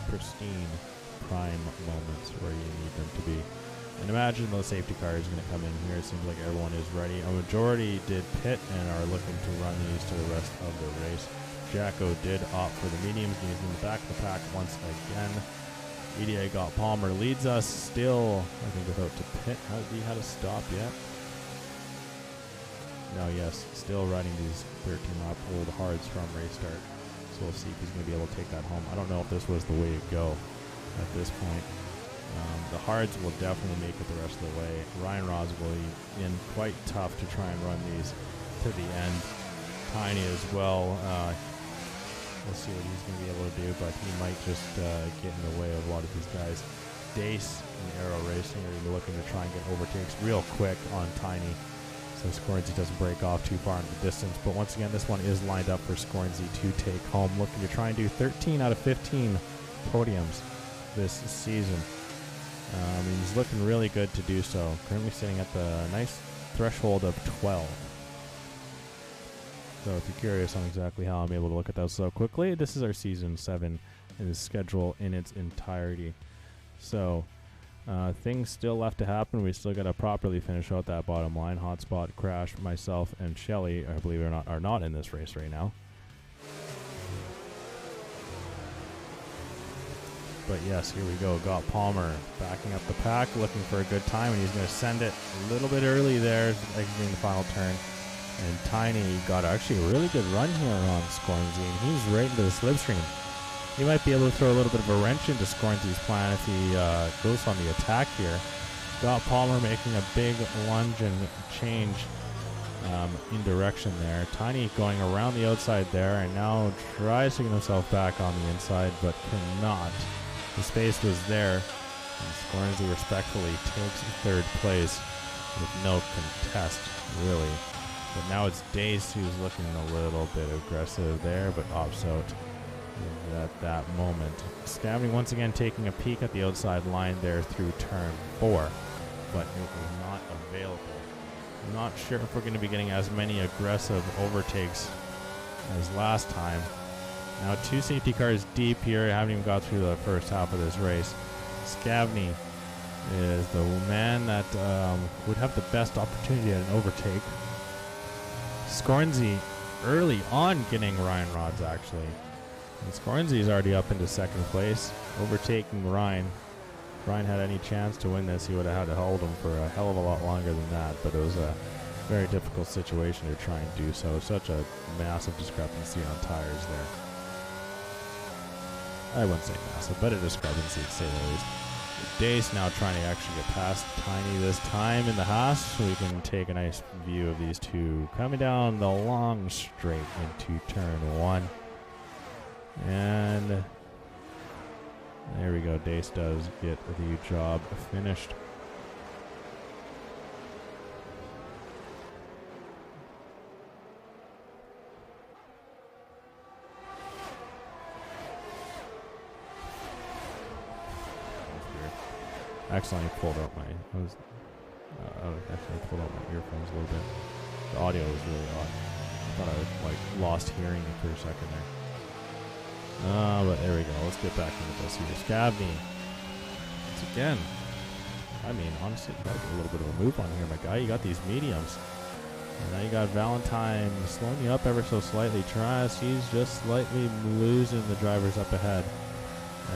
pristine prime moments where you need them to be. And imagine the safety car is going to come in here. It seems like everyone is ready. A majority did pit and are looking to run these to the rest of the race. Jacko did opt for the mediums, and he's in the back of the pack once again. EDA got Palmer, leads us still, I think, without to pit. Has he had a stop yet? No, yes, still riding these 13-lap old hards from restart. So we'll see if he's going to be able to take that home. I don't know if this was the way to go at this point. The hards will definitely make it the rest of the way. Ryan Ross will be in quite tough to try and run these to the end. Tiny as well. We'll see what he's going to be able to do, but he might just get in the way of a lot of these guys. Dace and Aero Racing are going to be looking to try and get overtakes real quick on Tiny, so Scornsy doesn't break off too far into the distance. But once again, this one is lined up for Scornsy to take home, looking to try and do 13 out of 15 podiums this season. He's looking really good to do so. Currently sitting at the nice threshold of 12. So if you're curious on exactly how I'm able to look at those so quickly, this is our Season 7 and the schedule in its entirety. So things still left to happen. We still got to properly finish out that bottom line. Hotspot, Crash, myself, and Shelly, I believe it or not, are not in this race right now. But yes, here we go. Got Palmer backing up the pack, looking for a good time, and he's going to send it a little bit early there, exiting the final turn. And Tiny got actually a really good run here on Scornsy, and he's right into the slipstream. He might be able to throw a little bit of a wrench into Scornsy's plan if he goes on the attack here. Got Palmer making a big lunge and change in direction there. Tiny going around the outside there, and now tries to get himself back on the inside, but cannot. The space was there, and Scornsy respectfully takes third place with no contest, really. But now it's Dace who's looking a little bit aggressive there, but opts out at that moment. Scavney once again taking a peek at the outside line there through turn 4, but it was not available. I'm not sure if we're going to be getting as many aggressive overtakes as last time. Now 2 safety cars deep here. Haven't even got through the first half of this race. Scavney is the man that would have the best opportunity at an overtake. Scornsy early on getting Ryan Rods, actually. And Scornsy is already up into second place, overtaking Ryan. If Ryan had any chance to win this, he would have had to hold him for a hell of a lot longer than that, but it was a very difficult situation to try and do so. Such a massive discrepancy on tires there. I wouldn't say massive, but a discrepancy to say the least. Dace now trying to actually get past Tiny this time in the Haas, so we can take a nice view of these two coming down the long straight into turn 1. And there we go. Dace does get the job finished. I accidentally pulled out my pulled out my earphones a little bit. The audio was really odd. I thought I lost hearing for a second there. But there we go. Let's get back into this here. Scavney. Once again. I mean, honestly, you gotta get a little bit of a move on here, my guy. You got these mediums. And now you got Valentine slowing you up ever so slightly. Trask, he's just slightly losing the drivers up ahead.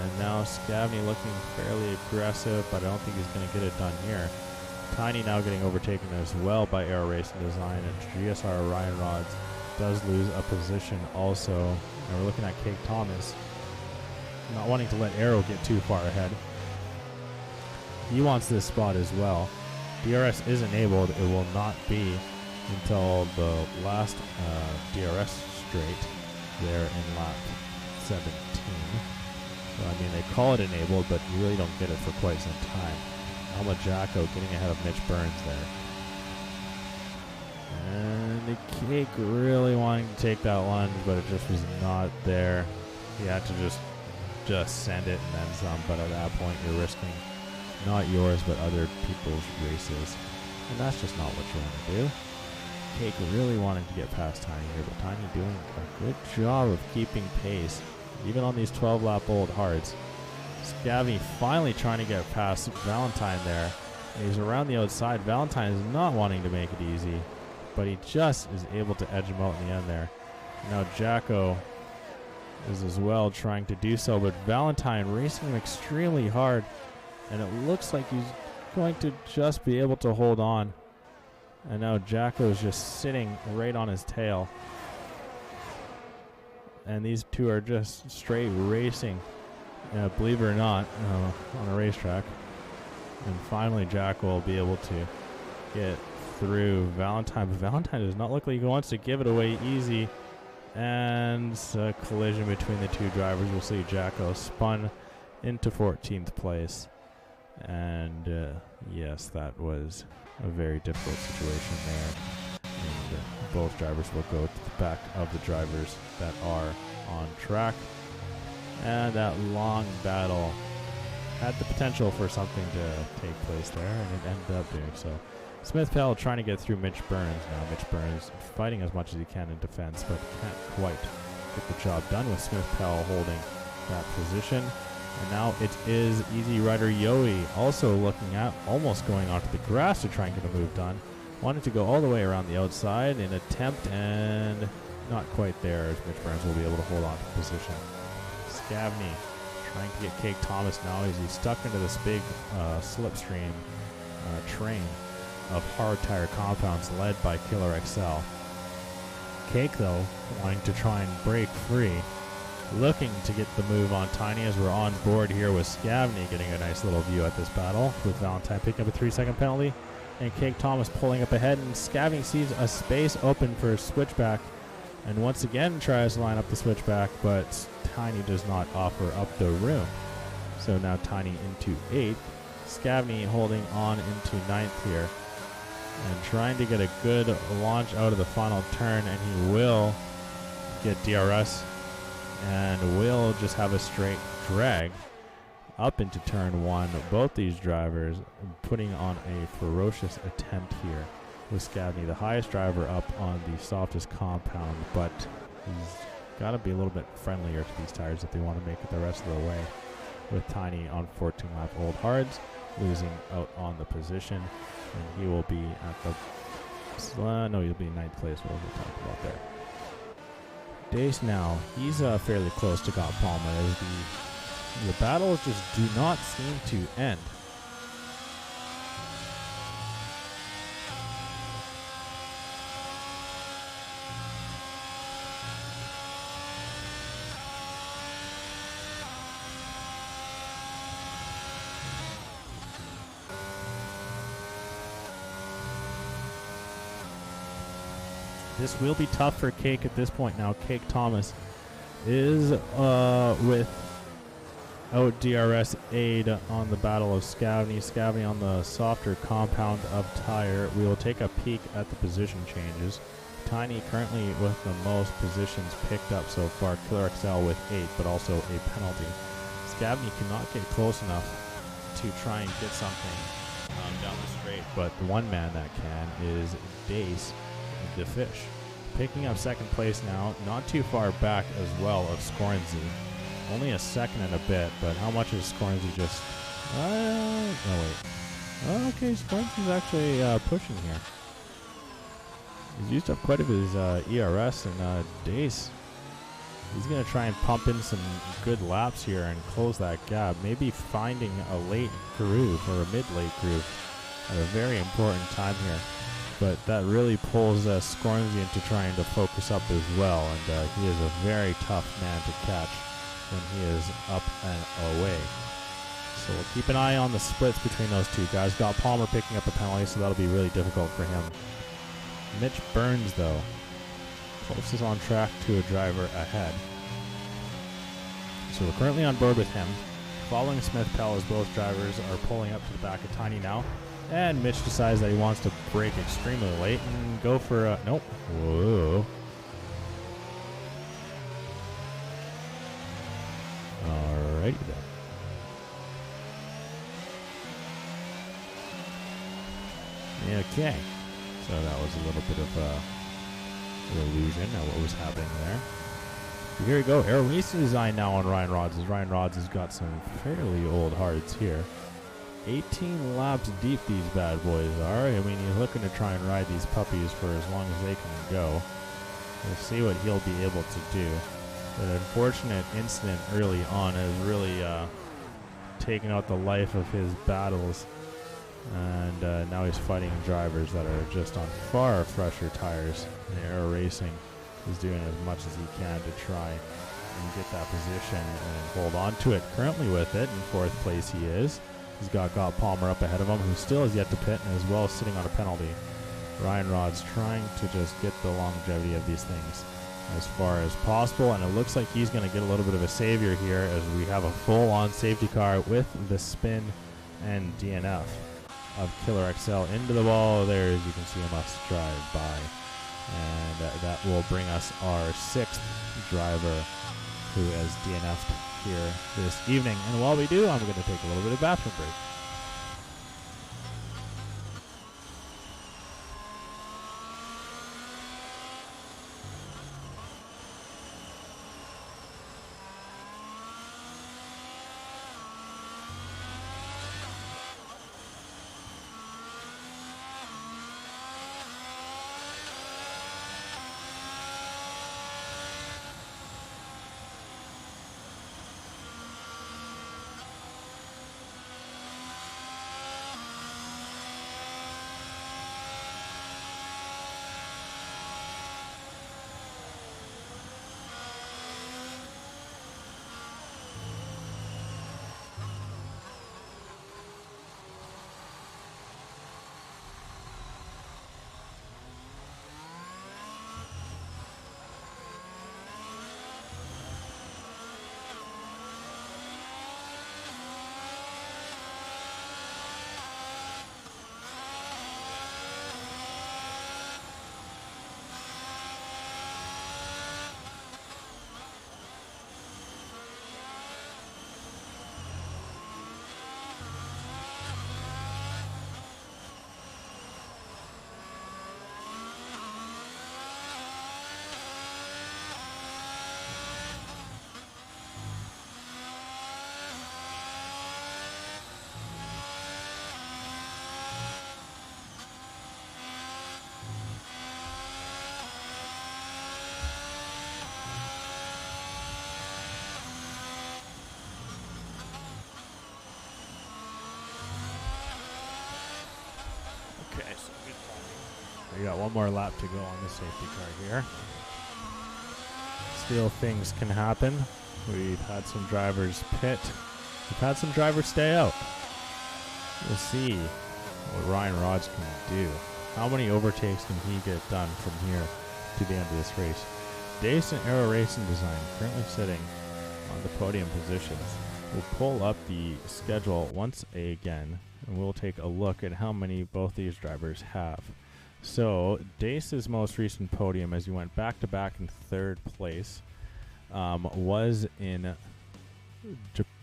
And now Scavney looking fairly aggressive, but I don't think he's going to get it done here. Tiny now getting overtaken as well by Aero Racing Design, and GSR Ryan Rods does lose a position also. And we're looking at Cake Thomas not wanting to let Aero get too far ahead. He wants this spot as well. DRS is enabled. It will not be until the last DRS straight there in lap 17. So, I mean, they call it enabled, but you really don't get it for quite some time. Alma Jacko getting ahead of Mitch Burns there. And the Cake really wanting to take that lunge, but it just was not there. He had to just send it and then some, but at that point you're risking not yours, but other people's races. And that's just not what you want to do. Cake really wanting to get past Tiny here, but Tiny doing a good job of keeping pace, even on these 12-lap old hards. Scavney finally trying to get past Valentine there. He's around the outside. Valentine is not wanting to make it easy, but he just is able to edge him out in the end there. Now Jacko is as well trying to do so, but Valentine racing him extremely hard, and it looks like he's going to just be able to hold on. And now Jacko is just sitting right on his tail. And these two are just straight racing, believe it or not, on a racetrack. And finally Jacko will be able to get through Valentine. But Valentine does not look like he wants to give it away easy. And a collision between the two drivers. We'll see Jacko spun into 14th place. And yes, that was a very difficult situation there. And both drivers will go to the back of the drivers that are on track. And that long battle had the potential for something to take place there, and it ended up doing so. Smith Pell trying to get through Mitch Burns now. Mitch Burns fighting as much as he can in defense, but can't quite get the job done with Smith Pell holding that position. And now it is Easy Rider Yoey also looking at almost going onto the grass to try and get a move done. Wanted to go all the way around the outside in attempt, and not quite there, as Mitch Burns will be able to hold on to position. Scavney trying to get Cake Thomas now as he's stuck into this big slipstream train of hard tire compounds led by Killer XL. Cake, though, wanting to try and break free, looking to get the move on Tiny, as we're on board here with Scavney getting a nice little view at this battle, with Valentine picking up a 3-second penalty, and Cake Thomas pulling up ahead, and Scavney sees a space open for a switchback, and once again tries to line up the switchback, but Tiny does not offer up the room. So now Tiny into 8th, Scavney holding on into 9th here, and trying to get a good launch out of the final turn, and he will get DRS and will just have a straight drag up into turn 1. Both these drivers putting on a ferocious attempt here, with Scavney the highest driver up on the softest compound, but he's got to be a little bit friendlier to these tires if they want to make it the rest of the way, with Tiny on 14-lap old hards losing out on the position, and he will be at the no, he'll be in 9th place, what we'll talk about there. Dace now, he's fairly close to Got Palma, as the battles just do not seem to end. This will be tough for Cake at this point now. Cake Thomas is without DRS aid on the battle of Scavney. Scavney on the softer compound of tire. We will take a peek at the position changes. Tiny currently with the most positions picked up so far. Killer XL with 8, but also a penalty. Scavney cannot get close enough to try and get something down the straight, but the one man that can is Dace the Fish. Picking up 2nd place now, not too far back as well of Scorenzy. Only a second and a bit, but how much is Scornsy just... no, wait. Oh, okay, Scornsy's actually pushing here. He's used up quite a bit of his ERS and Dace. He's going to try and pump in some good laps here and close that gap. Maybe finding a late groove or a mid-late groove at a very important time here. But that really pulls Scornsy into trying to focus up as well. And he is a very tough man to catch when he is up and away. So we'll keep an eye on the splits between those two guys. Got Palmer picking up a penalty, so that'll be really difficult for him. Mitch Burns, though, closest on track to a driver ahead. So we're currently on board with him. Following Smith Pell as both drivers are pulling up to the back of Tiny now. And Mitch decides that he wants to brake extremely late and go for a... Nope. Whoa. Alrighty then. Okay. So that was a little bit of an illusion of what was happening there. But here we go. Aero Racing design now on Ryan Rods, as Ryan Rods has got some fairly old hearts here. 18 laps deep these bad boys are. I mean, he's looking to try and ride these puppies for as long as they can go. We'll see what he'll be able to do. An unfortunate incident early on has really taken out the life of his battles. And now he's fighting drivers that are just on far fresher tires. And Aero Racing is doing as much as he can to try and get that position and hold on to it. Currently with it, in fourth place he is. He's got Palmer up ahead of him, who still has yet to pit and as well as sitting on a penalty. Ryan Rod's trying to just get the longevity of these things as far as possible, and it looks like he's going to get a little bit of a savior here as we have a full-on safety car with the spin and DNF of Killer XL into the wall. There, as you can see, a must drive by, and that will bring us our sixth driver who has DNF'd here this evening. And while we do, I'm going to take a little bit of bathroom break. Okay, so good timing. We got one more lap to go on the safety car here. Still things can happen. We've had some drivers pit. We've had some drivers stay out. We'll see what Ryan Rods can do. How many overtakes can he get done from here to the end of this race? Dace and Aero Racing Design currently sitting on the podium positions. We'll pull up the schedule once again, and we'll take a look at how many both these drivers have. So Dace's most recent podium, as he went back-to-back in third place, was in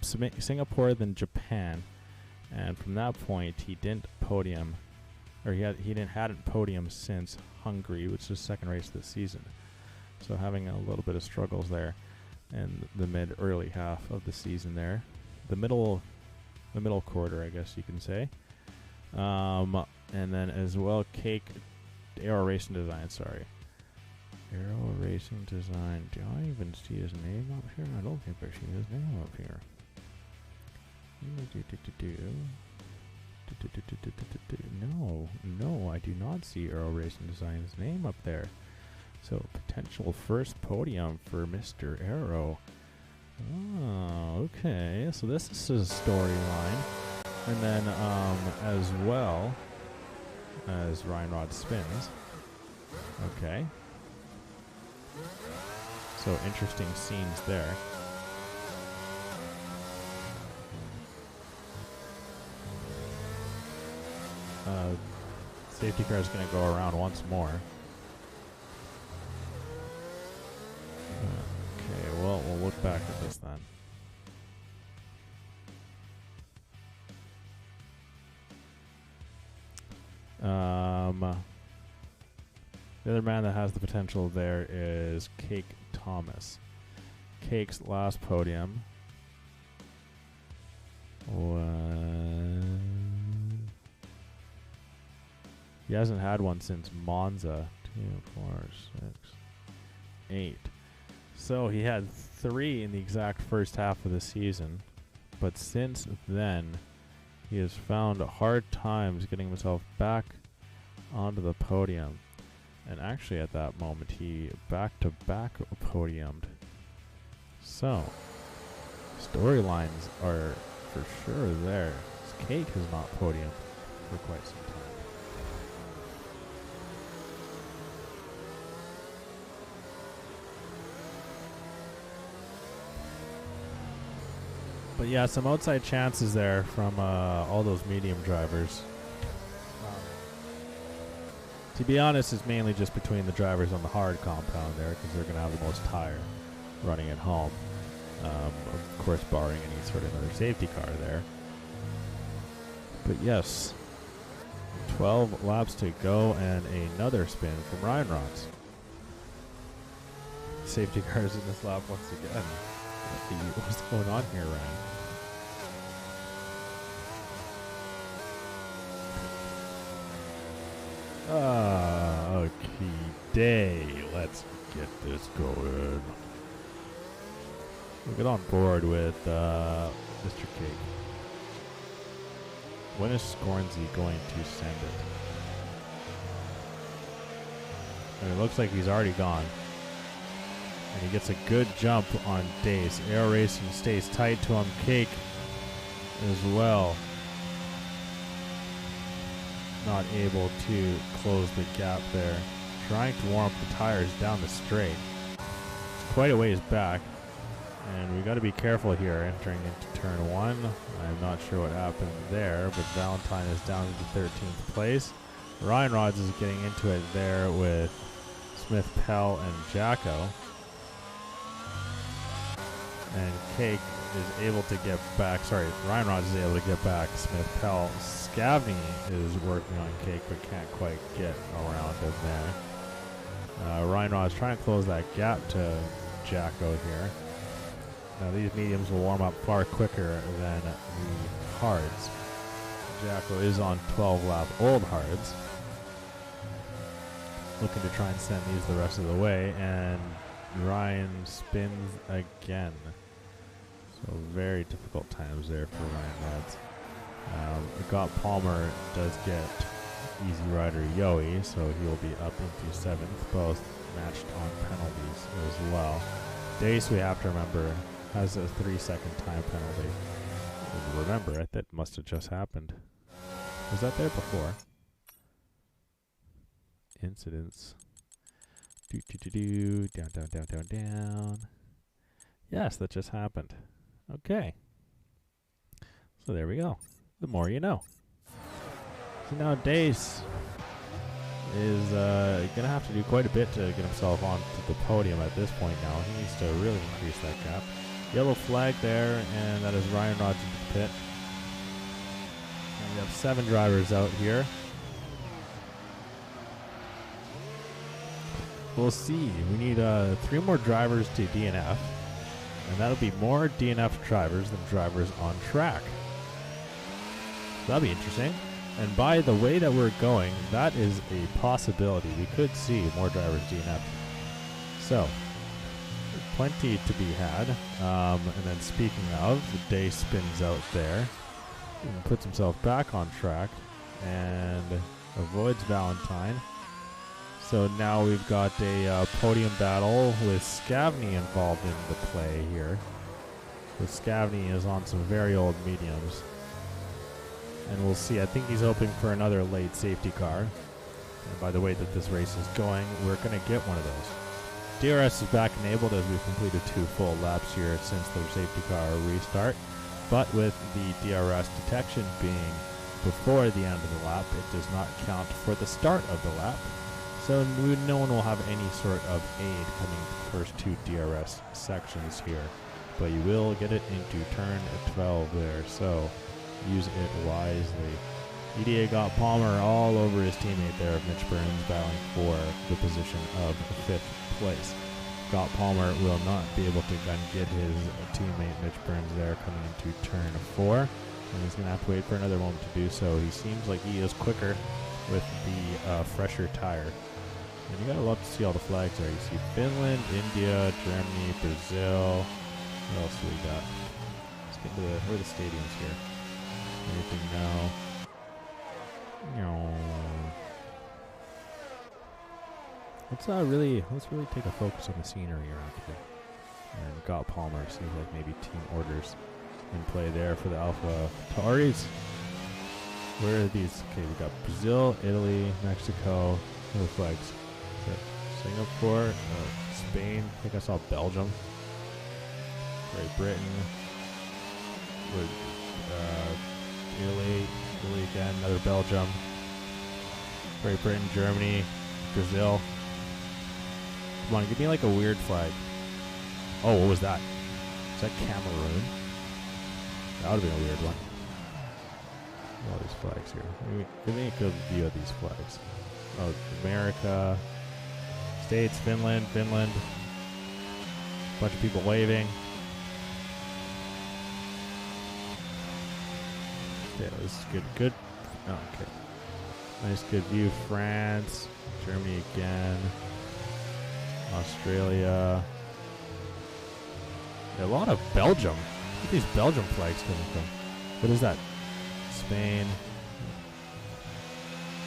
Singapore, then Japan, and from that point he didn't podium, or hadn't podium since Hungary, which is the second race this season. So having a little bit of struggles there. and the early half of the season there. The middle quarter, I guess you can say. And then as well, Cake Aero Racing Design, sorry. Aero Racing Design. Do I even see his name up here? I don't think I see his name up here. No, I do not see Aero Racing Design's name up there. So, potential first podium for Mr. Aero. Oh, okay. So this is his storyline. And then, as well as Ryan Rod spins. Okay. So, interesting scenes there. Safety car is going to go around once more. Okay, well, we'll look back at this then. The other man that has the potential there is Cake Thomas. Cake's last podium. He hasn't had one since Monza. 2, 4, 6, 8. So he had 3 in the exact first half of the season. But since then, he has found hard times getting himself back onto the podium. And actually at that moment, he back-to-back podiumed. So, storylines are for sure there. Cake has not podiumed for quite some time. But yeah, some outside chances there from all those medium drivers. To be honest, it's mainly just between the drivers on the hard compound there, because they're going to have the most tire running at home. Of course, barring any sort of other safety car there. But yes, 12 laps to go and another spin from Ryan Rods. Safety cars in this lap once again. What's going on here, Ryan? Okay, let's get this going. We'll get on board with Mr. Cake. When is Scornsey going to send it? And it looks like he's already gone. And he gets a good jump on Dace. Aero Racing stays tight to him. Cake as well. Not able to close the gap there. Trying to warm up the tires down the straight. It's quite a ways back. And we got to be careful here entering into turn 1. I'm not sure what happened there, but Valentine is down to 13th place. Ryan Rods is getting into it there with Smith, Pell, and Jacko. And Cake is able to get back. Sorry, Ryan Rods is able to get back. Smith, Pell, Scavney is working on Cake, but can't quite get around him there. Ryan Rods trying to close that gap to Jacko here. Now these mediums will warm up far quicker than the hards. Jacko is on 12-lap old hards. Looking to try and send these the rest of the way, and Ryan spins again. So very difficult times there for Ryan Rods. Got Palmer does get Easy Rider Yoey, so he will be up into 7th, both matched on penalties as well. Dace, we have to remember, has a 3-second time penalty. Remember, that must have just happened. Was that there before? Incidents. Down. Yes, that just happened. Okay. So there we go. The more you know. So now Dace is going to have to do quite a bit to get himself onto the podium at this point now. He needs to really increase that gap. Yellow flag there, and that is Ryan Rods into the pit. And we have 7 drivers out here. We'll see. We need 3 more drivers to DNF. And that'll be more DNF drivers than drivers on track. That'll be interesting. And by the way that we're going, that is a possibility. We could see more drivers DNF. So, plenty to be had. And then speaking of, the day spins out there and puts himself back on track and avoids Valentine. So now we've got a podium battle with Scavney involved in the play here. So Scavney is on some very old mediums. And we'll see. I think he's hoping for another late safety car. And by the way that this race is going, we're going to get one of those. DRS is back enabled as we've completed 2 full laps here since the safety car restart. But with the DRS detection being before the end of the lap, it does not count for the start of the lap. So no one will have any sort of aid coming to the first 2 DRS sections here. But you will get it into turn 12 there, so use it wisely. EDA got Palmer all over his teammate there of Mitch Burns, battling for the position of 5th place. Got Palmer will not be able to get his teammate Mitch Burns there coming into turn 4. And he's going to have to wait for another moment to do so. He seems like he is quicker with the fresher tire. And you gotta love to see all the flags there. You see Finland, India, Germany, Brazil. What else do we got? Let's get to where are the stadiums here? Anything now? Let's really take a focus on the scenery around here. And got Palmer. Seems like maybe team orders in play there for the Alpha Tauris. Where are these? Okay, we got Brazil, Italy, Mexico. No flags. Singapore, Spain, I think I saw Belgium, Great Britain, Italy again, another Belgium, Great Britain, Germany, Brazil. Come on, give me like a weird flag. Oh, what was that? Is that Cameroon? That would have been a weird one. All these flags here. Give me a good view of these flags. Oh, America. States, Finland, bunch of people waving. Yeah, this is good. Oh, okay. Nice, good view. France, Germany again, Australia. Yeah, a lot of Belgium. Where are these Belgium flags coming from? What is that? Spain.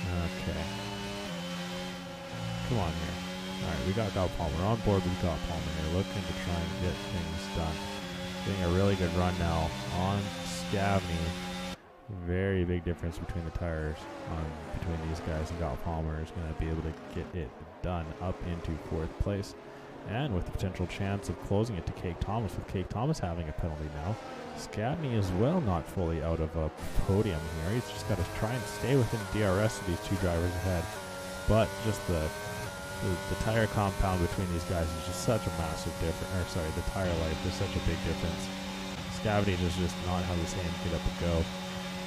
Okay. Come on here. Alright, we got Palmer on board. We've got Palmer here looking to try and get things done. Getting a really good run now on Scavney. Very big difference between the tires between these guys, and got Palmer is going to be able to get it done up into 4th place. And with the potential chance of closing it to Cake Thomas, with Cake Thomas having a penalty now. Scavney as well not fully out of a podium here. He's just got to try and stay within DRS of these 2 drivers ahead. But just the tire compound between these guys is just such a massive difference. The tire life is such a big difference. Scavney does just not have the same get up and go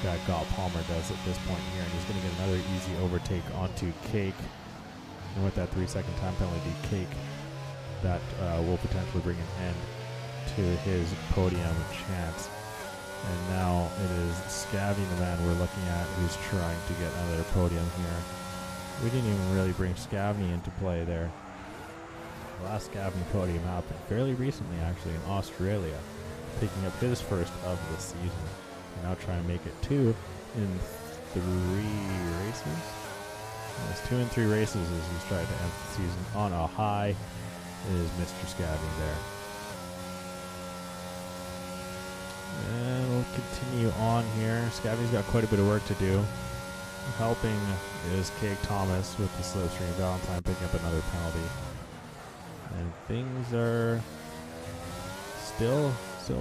that Got Palmer does at this point here, and he's going to get another easy overtake onto Cake. And with that 3-second time penalty, Cake, that will potentially bring an end to his podium chance. And now it is Scavney, the man we're looking at, who's trying to get another podium here. We didn't even really bring Scavney into play there. The last Scavney podium happened fairly recently, actually, in Australia, picking up his first of the season. And now trying to make it 2 in 3 races. It's 2 in 3 races as he's trying to end the season on a high. It is Mr. Scavney there. And we'll continue on here. Scavney's got quite a bit of work to do. Helping is Cake Thomas with the slipstream. Valentine picking up another penalty. And things are still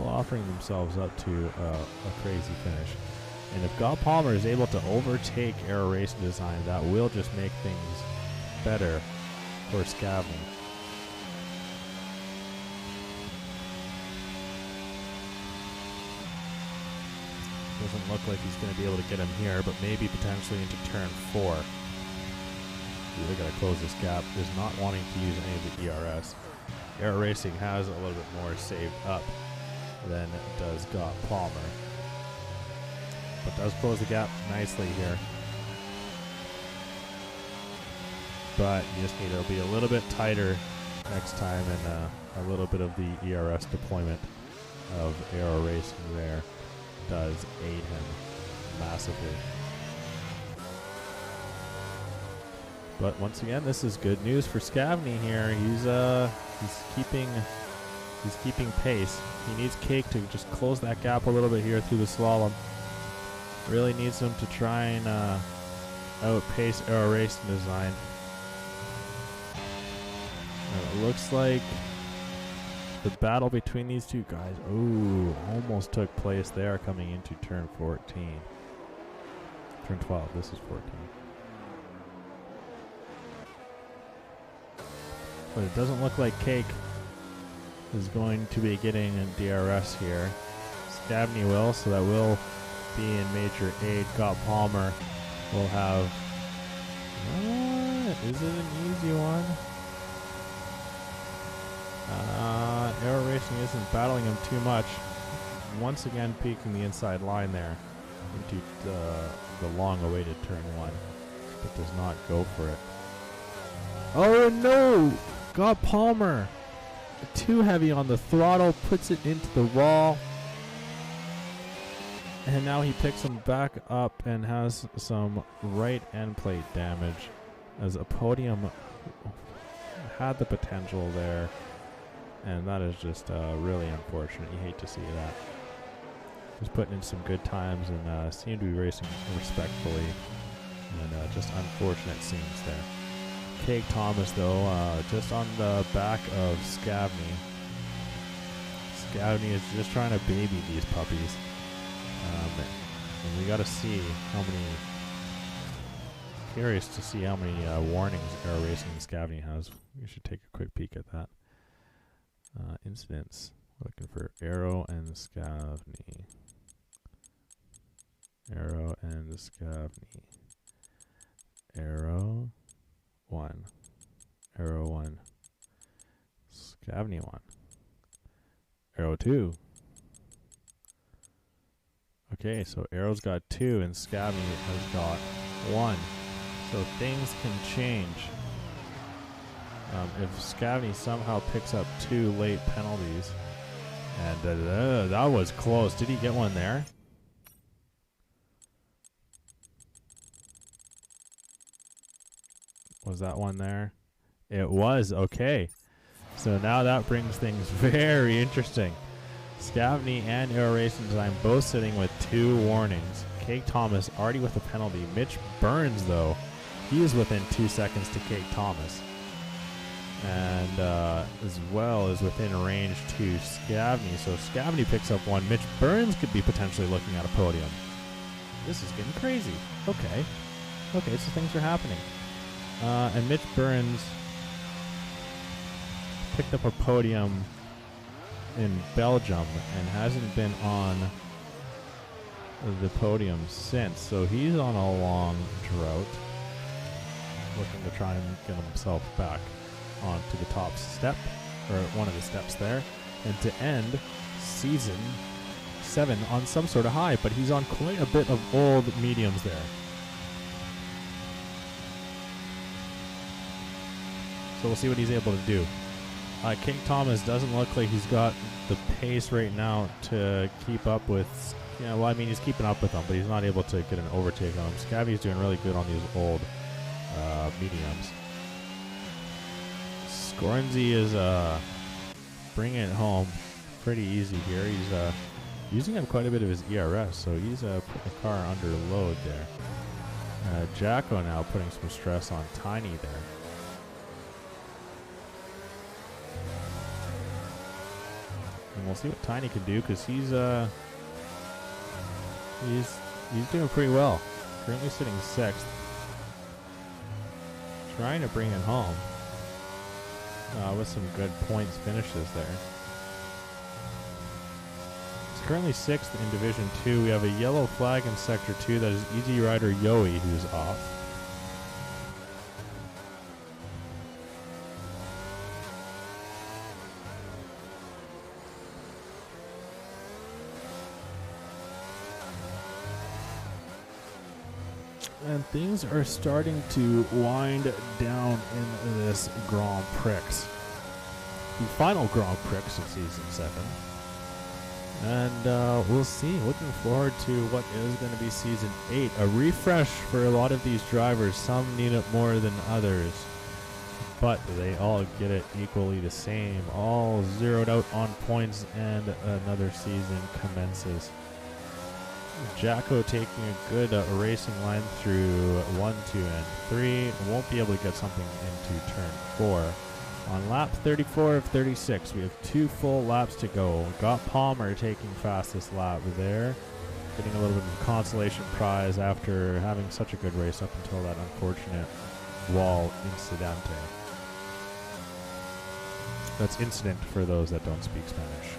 offering themselves up to a crazy finish. And if Got Palmer is able to overtake Aero Racing Design, that will just make things better for Scavney. Doesn't look like he's going to be able to get him here, but maybe potentially into turn 4. Really got to close this gap. Is not wanting to use any of the ERS. Aero Racing has a little bit more saved up than does Got Palmer. But does close the gap nicely here. But you just need to be a little bit tighter next time, and a little bit of the ERS deployment of Aero Racing there does aid him massively. But once again, this is good news for Scavney here. He's keeping pace. He needs Cake to just close that gap a little bit here through the slalom. Really needs him to try and outpace Aero Racing design. And it looks like the battle between these two guys, almost took place there coming into turn 14. Turn 12, this is 14. But it doesn't look like Cake is going to be getting a DRS here. Scavney will, so that will be in major aid. Got Palmer will have... Is it an easy one? Aero Racing isn't battling him too much. Once again peeking the inside line there into the long-awaited turn 1, but does not go for it. Oh no! Got Palmer too heavy on the throttle, puts it into the wall, and now he picks him back up and has some right end plate damage, as a podium had the potential there. And that is just really unfortunate. You hate to see that. He's putting in some good times and seemed to be racing respectfully. And just unfortunate scenes there. Cake Thomas, though, just on the back of Scavney. Scavney is just trying to baby these puppies. And we got to see how many... Curious to see how many warnings Aero Racing Scavney has. We should take a quick peek at that. Incidents. Looking for Aero and Scavney. Aero and Scavney. Aero 1. Aero 1. Scavney 1. Aero 2. Okay, so Aero's got 2 and Scavney has got 1. So things can change. If Scavney somehow picks up 2 late penalties, and that was close. Did he get one there? Was that one there? It was. Okay. So now that brings things very interesting. Scavney and Aero Racing Design both sitting with 2 warnings. Cake Thomas already with a penalty. Mitch Burns, though, he is within 2 seconds to Cake Thomas. And as well as within range to Scavney. So Scavney picks up 1. Mitch Burns could be potentially looking at a podium. This is getting crazy. Okay. Okay, so things are happening. And Mitch Burns picked up a podium in Belgium and hasn't been on the podium since. So he's on a long drought, looking to try and get himself back onto the top step, or one of the steps there, and to end season 7 on some sort of high, but he's on quite a bit of old mediums there. So we'll see what he's able to do. Cake Thomas doesn't look like he's got the pace right now to keep up with, well, I mean, he's keeping up with them, but he's not able to get an overtake on him. Scavney's doing really good on these old mediums. Scornsey is bringing it home pretty easy here. He's using up quite a bit of his ERS, so he's putting the car under load there. Jacko now putting some stress on Tiny there. And we'll see what Tiny can do, because he's doing pretty well. Currently sitting 6th. Trying to bring it home. With some good points finishes there. He's currently 6th in Division 2. We have a yellow flag in Sector 2. That is Easy Rider Yoey, who's off. And things are starting to wind down in this Grand Prix. The final Grand Prix of Season 7. And we'll see. Looking forward to what is going to be Season 8. A refresh for a lot of these drivers. Some need it more than others. But they all get it equally the same. All zeroed out on points, and another season commences. Jacko taking a good racing line through 1, 2, and 3. Won't be able to get something into turn 4. On lap 34 of 36, we have 2 full laps to go. Got Palmer taking fastest lap there. Getting a little bit of a consolation prize after having such a good race up until that unfortunate wall incidente. That's incident for those that don't speak Spanish.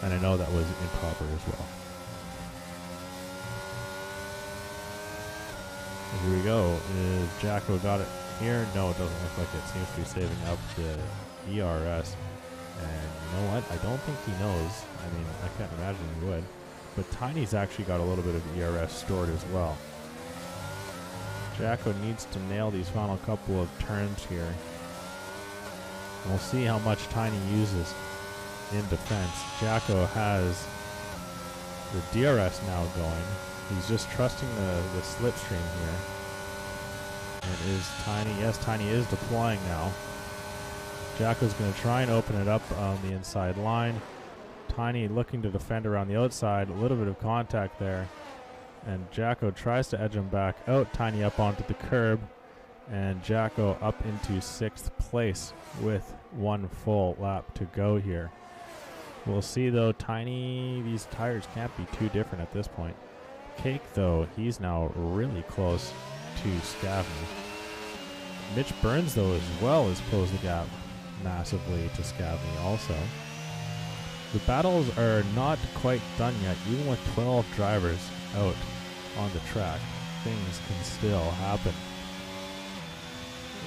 And I know that was improper as well. And here we go. Is Jacko got it here? No, it doesn't look like it. Seems to be saving up the ERS. And you know what? I don't think he knows. I mean, I can't imagine he would. But Tiny's actually got a little bit of ERS stored as well. Jacko needs to nail these final couple of turns here. We'll see how much Tiny uses in defense. Jacko has the DRS now going. He's just trusting the slipstream here. And is Tiny? Yes, Tiny is deploying now. Jacko's going to try and open it up on the inside line. Tiny looking to defend around the outside. A little bit of contact there. And Jacko tries to edge him back out. Tiny up onto the curb. And Jacko up into 6th place with 1 full lap to go here. We'll see though, Tiny, these tires can't be too different at this point. Cake though, he's now really close to Scavney. Mitch Burns though as well has closed the gap massively to Scavney also. The battles are not quite done yet, even with 12 drivers out on the track. Things can still happen.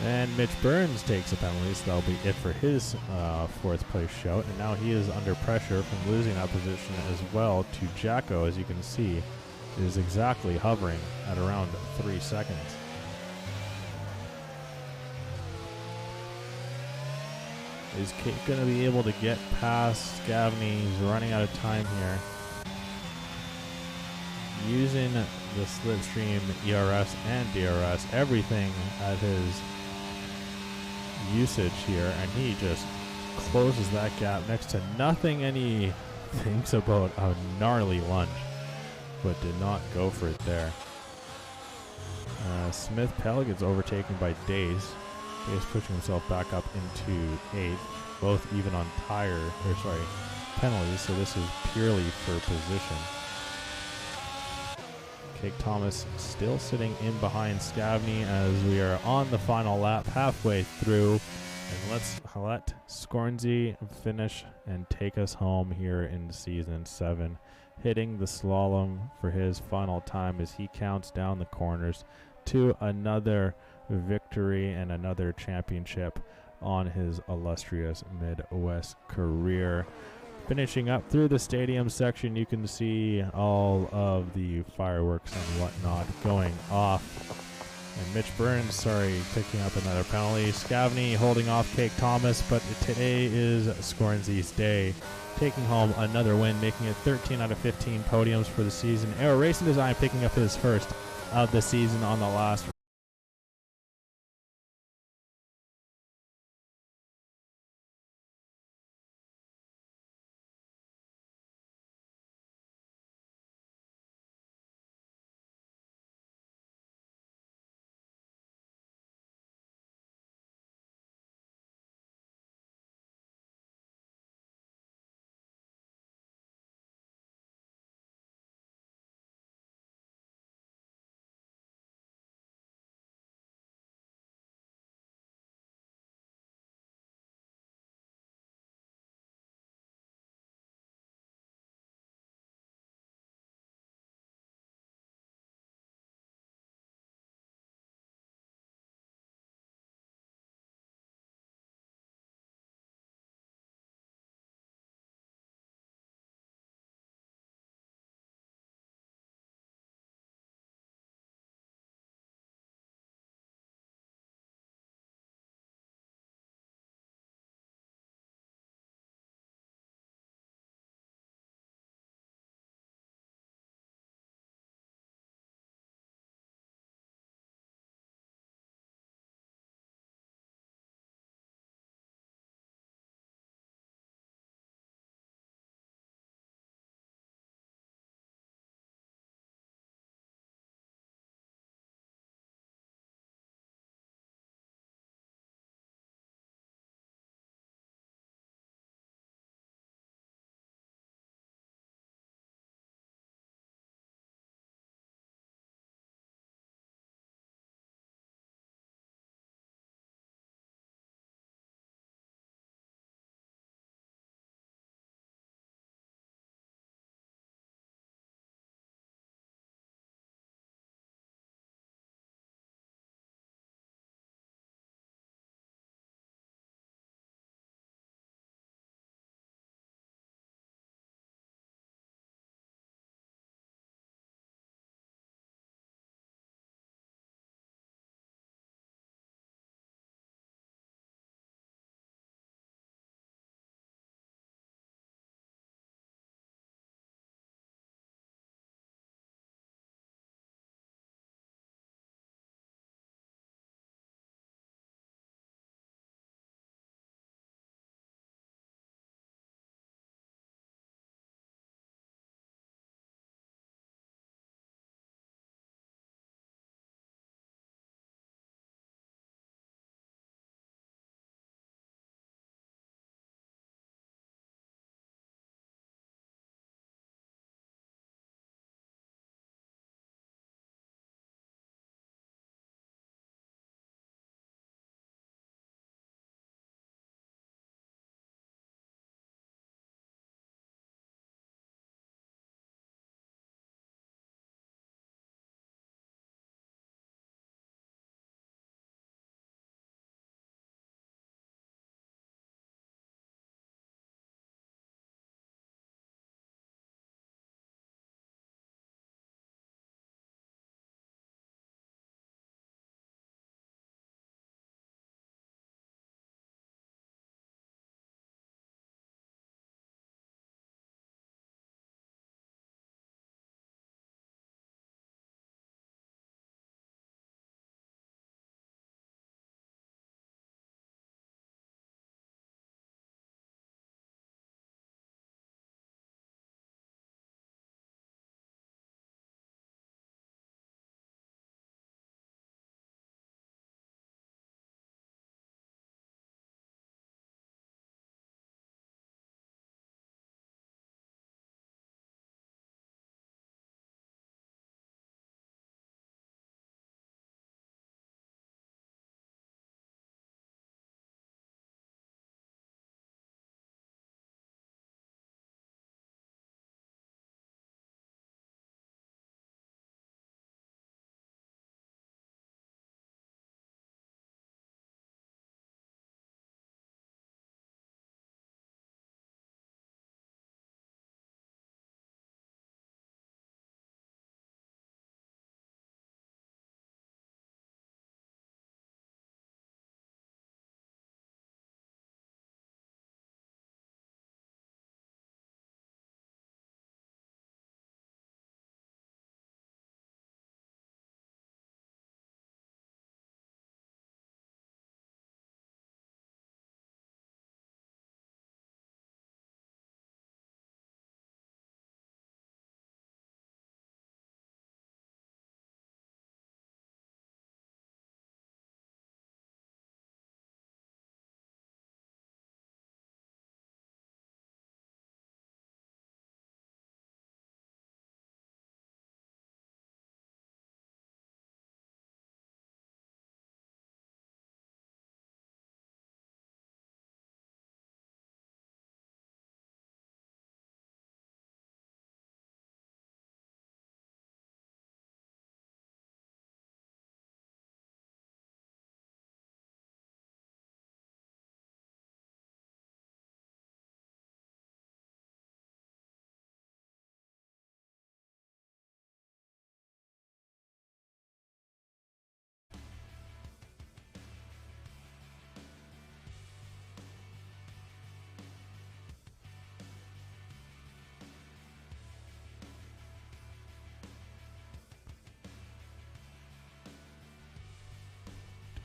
And Mitch Burns takes a penalty, so that'll be it for his 4th place shout. And now he is under pressure from losing that position as well to Jacko, as you can see, is exactly hovering at around 3 seconds. Is Kate going to be able to get past Scavney? He's running out of time here. Using the slipstream ERS and DRS, everything at his usage here, and he just closes that gap next to nothing, and he thinks about a gnarly lunge, but did not go for it there. Smith Pell gets overtaken by Days. Days pushing himself back up into 8th, both even on penalties, so this is purely for position. Cake Thomas still sitting in behind Scavney as we are on the final lap, halfway through. And let's let Scornsy finish and take us home here in Season 7, hitting the slalom for his final time as he counts down the corners to another victory and another championship on his illustrious Midwest career. Finishing up through the stadium section, you can see all of the fireworks and whatnot going off. And Mitch Burns, picking up another penalty. Scavney holding off Cake Thomas, but today is Scornsy's day, taking home another win, making it 13 out of 15 podiums for the season. Aero Racing Design picking up his first of the season on the last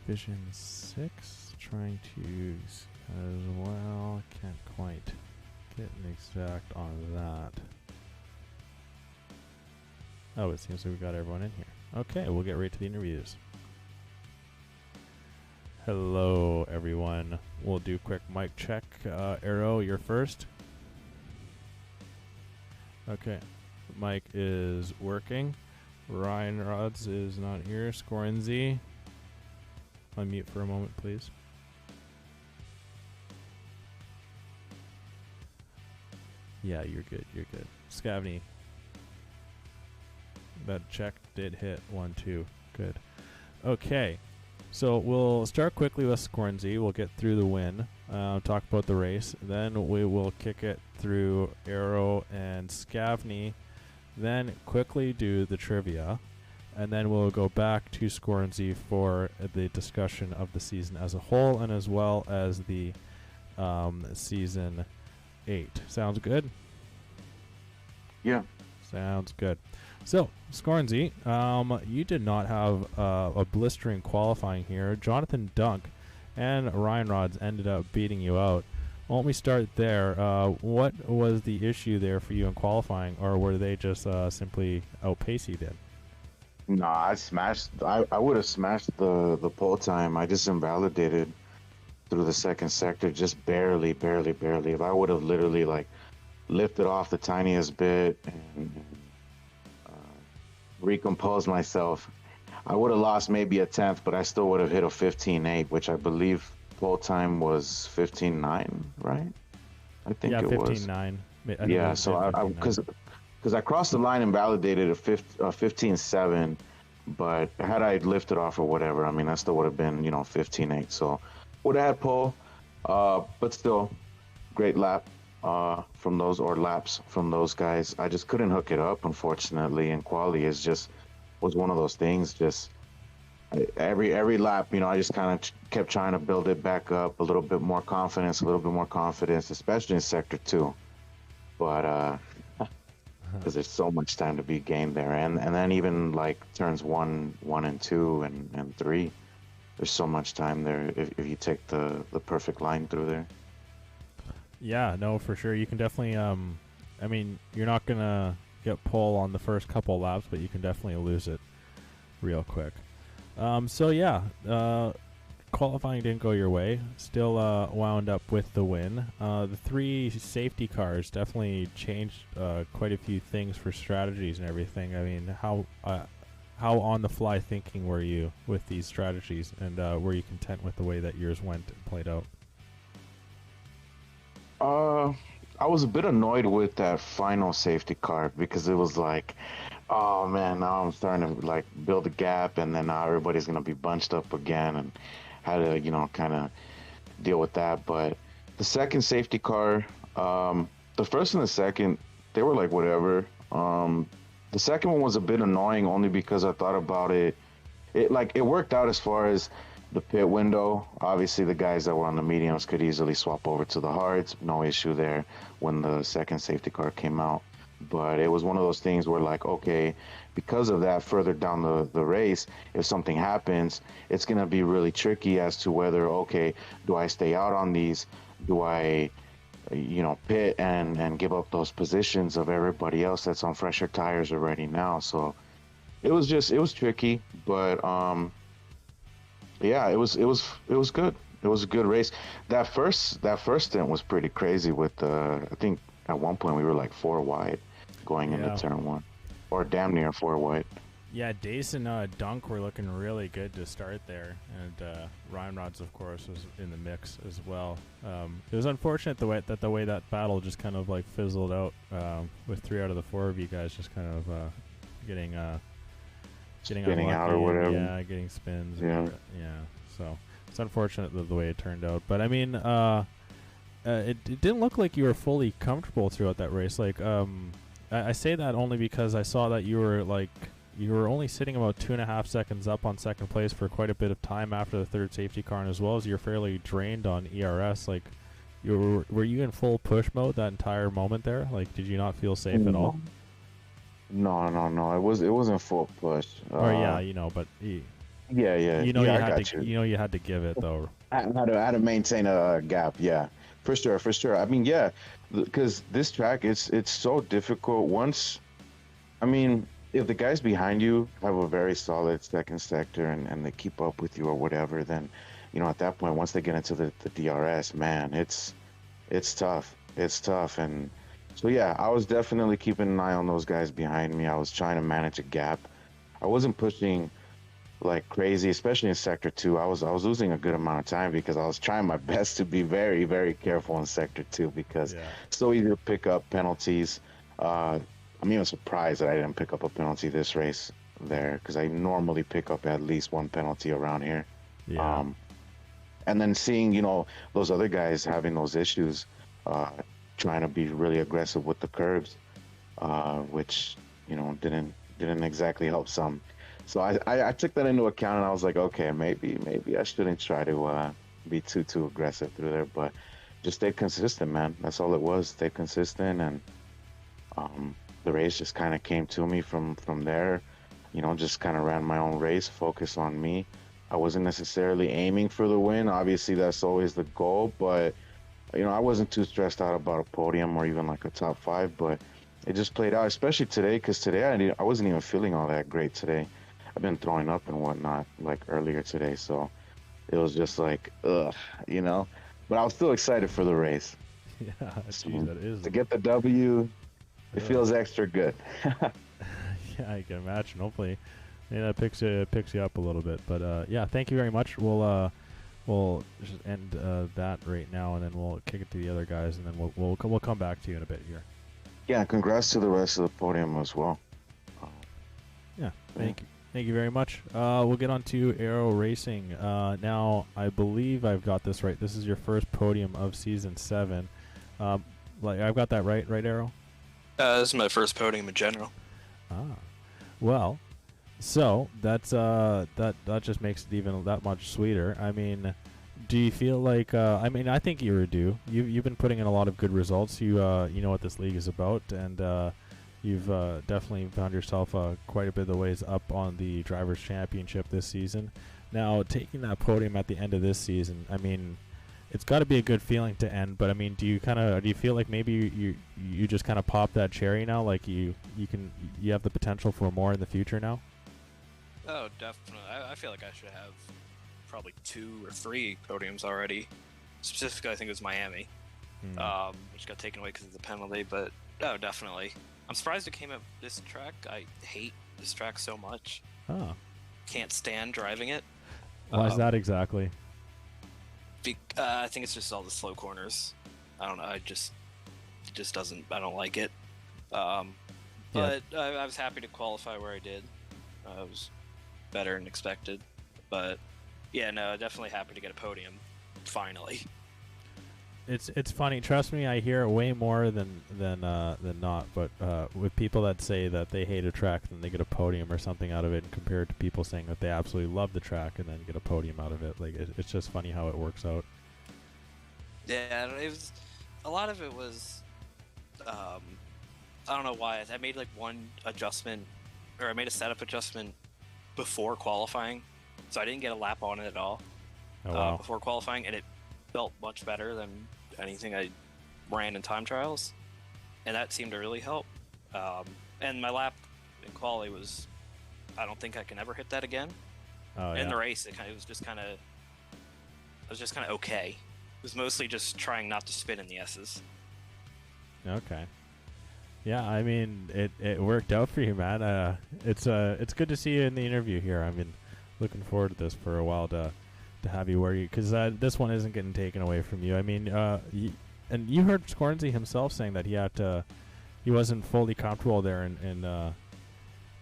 Vision 6, trying to as well. Can't quite get an exact on that. Oh, it seems like we got everyone in here. Okay, we'll get right to the interviews. Hello, everyone. We'll do quick mic check. Arrow, you're first. Okay, mic is working. Ryan Rods is not here. Scorenzy, unmute for a moment, please. Yeah, you're good. You're good. Scavney, that check did hit 1, 2. Good. Okay. So we'll start quickly with Scorenzy. We'll get through the win, talk about the race. Then we will kick it through Arrow and Scavney. Then quickly do the trivia. And then we'll go back to Scorenzy for the discussion of the season as a whole and as well as the season 8. Sounds good? Yeah. Sounds good. So, Scorenzy, you did not have a blistering qualifying here. Jonathan Dunk and Ryan Rods ended up beating you out. Why don't we start there? What was the issue there for you in qualifying, or were they just simply outpace you then? No, I would have smashed the pole time. I just invalidated through the second sector, just barely. If I would have literally lifted off the tiniest bit and recomposed myself, I would have lost maybe a tenth, but I still would have hit a 15.8, which I believe pole time was 15.9, right? I think it was. 15.9. Yeah, so because I crossed the line and validated a 15.7, but had I lifted off or whatever, I mean, that still would have been, 15.8. So would have had pole, but still, great lap from those, or laps from those guys. I just couldn't hook it up, unfortunately, and quali was one of those things. Just every lap, I just kind of kept trying to build it back up, a little bit more confidence, especially in sector 2. But because there's so much time to be gained there, and then even turns 1 and 2 and 3, there's so much time there if you take the perfect line through there. Yeah, no, for sure. You can definitely, I mean, you're not going to get pole on the first couple laps, but you can definitely lose it real quick. So, yeah, qualifying didn't go your way. Still wound up with the win. The 3 safety cars definitely changed quite a few things for strategies and everything. I mean, how on-the-fly thinking were you with these strategies, and were you content with the way that yours went and played out? I was a bit annoyed with that final safety car because it was oh man, now I'm starting to build a gap, and then now everybody's gonna be bunched up again, and had to kind of deal with that. But the second safety car, the first and the second, they were whatever. The second one was a bit annoying only because I thought about it. It worked out as far as the pit window. Obviously, the guys that were on the mediums could easily swap over to the hards. No issue there when the second safety car came out. But it was one of those things where okay, because of that, further down the race, if something happens, it's going to be really tricky as to whether, okay, do I stay out on these? Do I, pit and give up those positions of everybody else that's on fresher tires already now? So it was tricky, but yeah, it was good. It was a good race. That first stint was pretty crazy with I think at one point we were 4 wide going into turn 1, or damn near 4 wide. Yeah, Dace and Dunk were looking really good to start there, and Ryan Rods, of course, was in the mix as well. It was unfortunate the way that battle just kind of fizzled out, with 3 out of the 4 of you guys just kind of getting spinning out or whatever. Yeah, getting spins. Yeah. So it's unfortunate the way it turned out. But I mean, it didn't look like you were fully comfortable throughout that race. I say that only because I saw that you were only sitting about 2.5 seconds up on second place for quite a bit of time after the third safety car, and as well as you're fairly drained on ERS. Were you in full push mode that entire moment there? Did you not feel safe at all? No. It wasn't full push. But Yeah, I got you. you had to give it though. How to maintain a gap. Yeah, for sure, for sure. I mean, yeah, because this track, it's so difficult. Once, I mean, if the guys behind you have a very solid second sector and they keep up with you or whatever, then, at that point, once they get into the DRS, man, it's tough. It's tough. And so, yeah, I was definitely keeping an eye on those guys behind me. I was trying to manage a gap. I wasn't pushing like crazy, especially in sector two. I was losing a good amount of time because I was trying my best to be very, very careful in sector two because Yeah. it's so easy to pick up penalties. I'm even surprised that I didn't pick up a penalty this race there because I normally pick up at least one penalty around here. Yeah. And then seeing, those other guys having those issues, trying to be really aggressive with the curves, which, didn't exactly help some. So I took that into account and I was like, okay, maybe I shouldn't try to be too aggressive through there, but just stay consistent, man. That's all it was. Stay consistent, and the race just kind of came to me from there. Just kind of ran my own race, focus on me. I wasn't necessarily aiming for the win. Obviously, that's always the goal, but I wasn't too stressed out about a podium or even like a top five, but it just played out, especially today, because today I wasn't even feeling all that great today. I've been throwing up and whatnot like earlier today, so it was just like, ugh, But I was still excited for the race. Yeah. So, Geez, that is. to get the W, it feels extra good. Yeah, I can imagine. Hopefully, that picks you up a little bit. But yeah, thank you very much. We'll just end that right now, and then we'll kick it to the other guys, and then we'll come back to you in a bit here. Yeah, congrats to the rest of the podium as well. Yeah, thank you very much. We'll get on to Aero Racing. Now, I believe I've got this right. This is your first podium of Season 7. I've got that right, Aero? This is my first podium in general. Ah, well, so that's that just makes it even that much sweeter. I mean, do you feel like? I think you were due. You've been putting in a lot of good results. You know what this league is about, and you've definitely found yourself quite a bit of the ways up on the Drivers' Championship this season. Now, taking that podium at the end of this season, I mean, it's got to be a good feeling to end. But I mean, do you feel like maybe you just kind of pop that cherry now? Like you have the potential for more in the future now? Oh, definitely. I feel like I should have probably 2 or 3 podiums already. Specifically, I think it was Miami, which got taken away because of the penalty. But oh, definitely. I'm surprised it came up this track. I hate this track so much. Oh. Can't stand driving it. Why is that exactly? I think it's just all the slow corners. I don't know. It just doesn't. I don't like it. But I was happy to qualify where I did. It was better than expected. But yeah, no, definitely happy to get a podium. Finally. It's funny. Trust me, I hear it way more than not. But with people that say that they hate a track, then they get a podium or something out of it, compared to people saying that they absolutely love the track and then get a podium out of it. Like it's just funny how it works out. Yeah, it was. A lot of it was. I don't know why. I made like one adjustment, or I made a setup adjustment before qualifying, so I didn't get a lap on it at all. Oh, wow. Before qualifying, and it felt much better than anything I ran in time trials, and that seemed to really help. And my lap in quali was, I don't think I can ever hit that again. Oh, in yeah. the race, I was just kind of okay. It was mostly just trying not to spin in the S's. Okay. Yeah, I mean, it worked out for you, man. It's good to see you in the interview here. I've been looking forward to this for a while to have you where you, because this one isn't getting taken away from you. I mean, and you heard Scornsey himself saying that he wasn't fully comfortable there in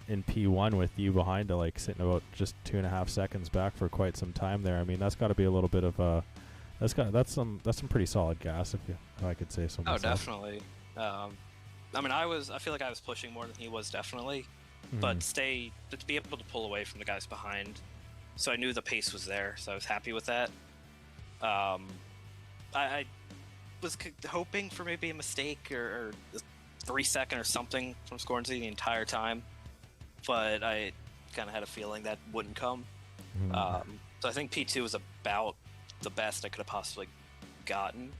P1 with you behind, like sitting about just 2.5 seconds back for quite some time there. I mean, that's got to be a little bit of that's some pretty solid gas, if I could say so myself. Oh, definitely. I mean, I feel like I was pushing more than he was, definitely, but to be able to pull away from the guys behind. So I knew the pace was there, so I was happy with that. I was hoping for maybe a mistake or a 3-second or something from Scornsey the entire time, but I kind of had a feeling that wouldn't come. So I think P2 was about the best I could have possibly gotten.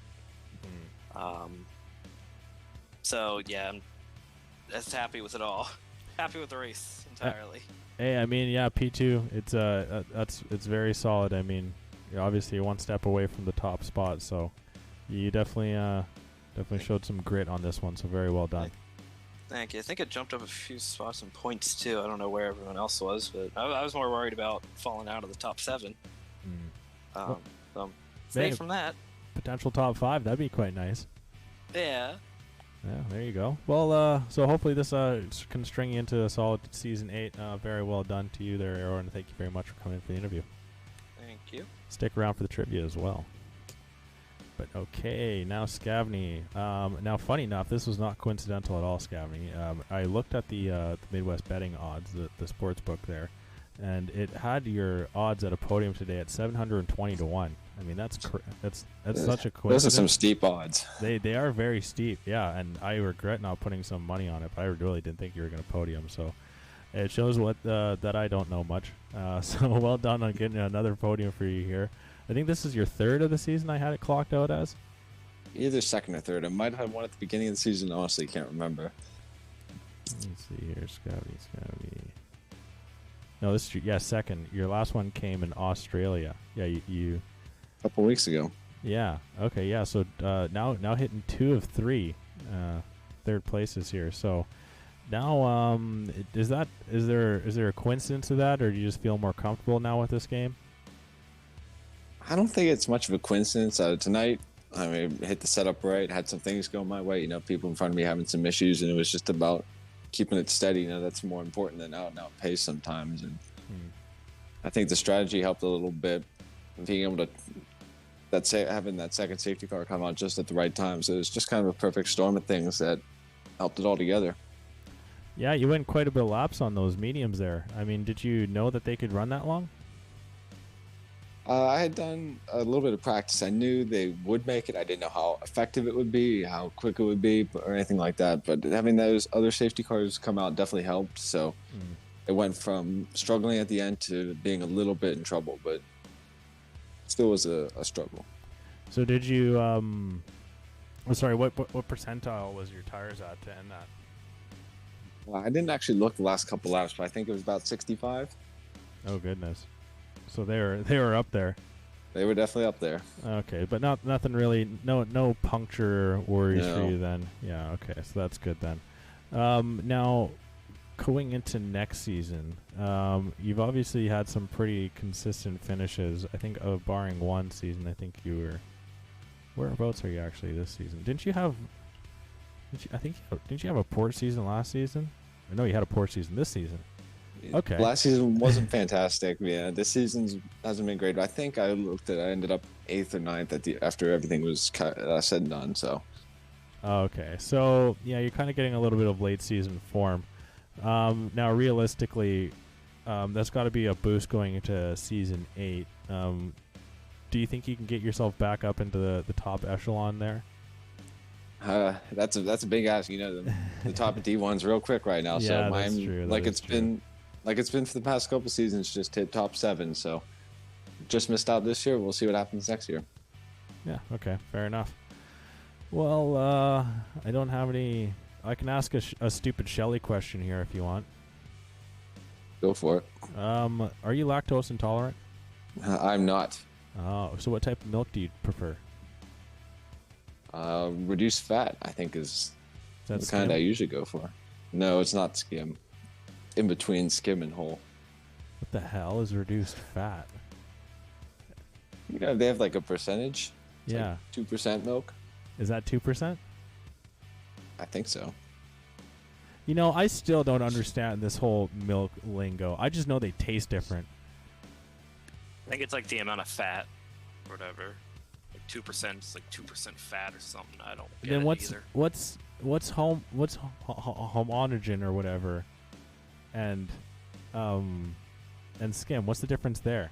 So yeah, I'm just happy with it all. Happy with the race entirely. Hey, I mean, yeah, P2, it's very solid. I mean, you're obviously one step away from the top spot, so you definitely showed some grit on this one. So very well done. Thank you. I think it jumped up a few spots in points too. I don't know where everyone else was, but I was more worried about falling out of the top 7. So I'm safe from that. Potential top 5, that'd be quite nice. Yeah. Yeah, there you go. Well, so hopefully this can string you into a solid season 8. Very well done to you there, Aaron. Thank you very much for coming for the interview. Thank you. Stick around for the trivia as well. But okay, now Scavney. Now, funny enough, this was not coincidental at all, Scavney. I looked at the Midwest betting odds, the sports book there, and it had your odds at a podium today at 720 to 1. I mean, that's such a coincidence. Those are some steep odds. They are very steep, yeah. And I regret not putting some money on it, but I really didn't think you were going to podium. So it shows that I don't know much. So well done on getting another podium for you here. I think this is your 3rd of the season I had it clocked out as. Either 2nd or 3rd. I might have one at the beginning of the season. Honestly, can't remember. Let's see here, Scouty. No, this is 2nd. Your last one came in Australia. Yeah, you A couple weeks ago. Yeah. Okay. Yeah. So now hitting 2 of 3 third places here. So now is there a coincidence to that, or do you just feel more comfortable now with this game? I don't think it's much of a coincidence. Tonight, I mean, hit the setup right, had some things go my way. People in front of me having some issues, and it was just about keeping it steady. That's more important than out and out pace sometimes. And I think the strategy helped a little bit, being able to having that second safety car come out just at the right time. So it was just kind of a perfect storm of things that helped it all together. Yeah, you went quite a bit of laps on those mediums there. I mean, did you know that they could run that long? I had done a little bit of practice. I knew they would make it. I didn't know how effective it would be, how quick it would be, or anything like that. But having those other safety cars come out definitely helped. So it went from struggling at the end to being a little bit in trouble, but still was a struggle. So did you what percentile was your tires at to end that? Well, I didn't actually look the last couple laps, but I think it was about 65. Oh goodness. So they were up there. They were definitely up there. Okay, but nothing really, no puncture worries for you then. Yeah, okay, so that's good then. Now, going into next season, you've obviously had some pretty consistent finishes. I think, barring one season, I think you were. Whereabouts are you actually this season? Didn't you have a poor season last season? I know you had a poor season this season. Okay. Last season wasn't fantastic. Yeah, this season hasn't been great. But I think I ended up 8th or 9th after everything was said and done. So. Okay, so yeah, you're kind of getting a little bit of late season form. Now, realistically, that's got to be a boost going into season 8. Do you think you can get yourself back up into the top echelon there? That's a big ask. The top of D1's real quick right now. Yeah, so that's true. It's been for the past couple seasons, just hit top 7. So just missed out this year. We'll see what happens next year. Yeah. Okay. Fair enough. Well, I don't have any. I can ask a stupid Shelly question here if you want. Go for it. Are you lactose intolerant? I'm not. Oh, so what type of milk do you prefer? Reduced fat, I think, is the skim? kind I usually go for. No, it's not skim. In between skim and whole. What the hell is reduced fat? They have like a percentage. It's yeah. Like 2% milk. Is that 2%? I think so. I still don't understand this whole milk lingo. I just know they taste different. I think it's like the amount of fat, or whatever. Like 2%, it's like 2% fat or something. I don't get then it either. What's homogen or whatever, and skim? What's the difference there?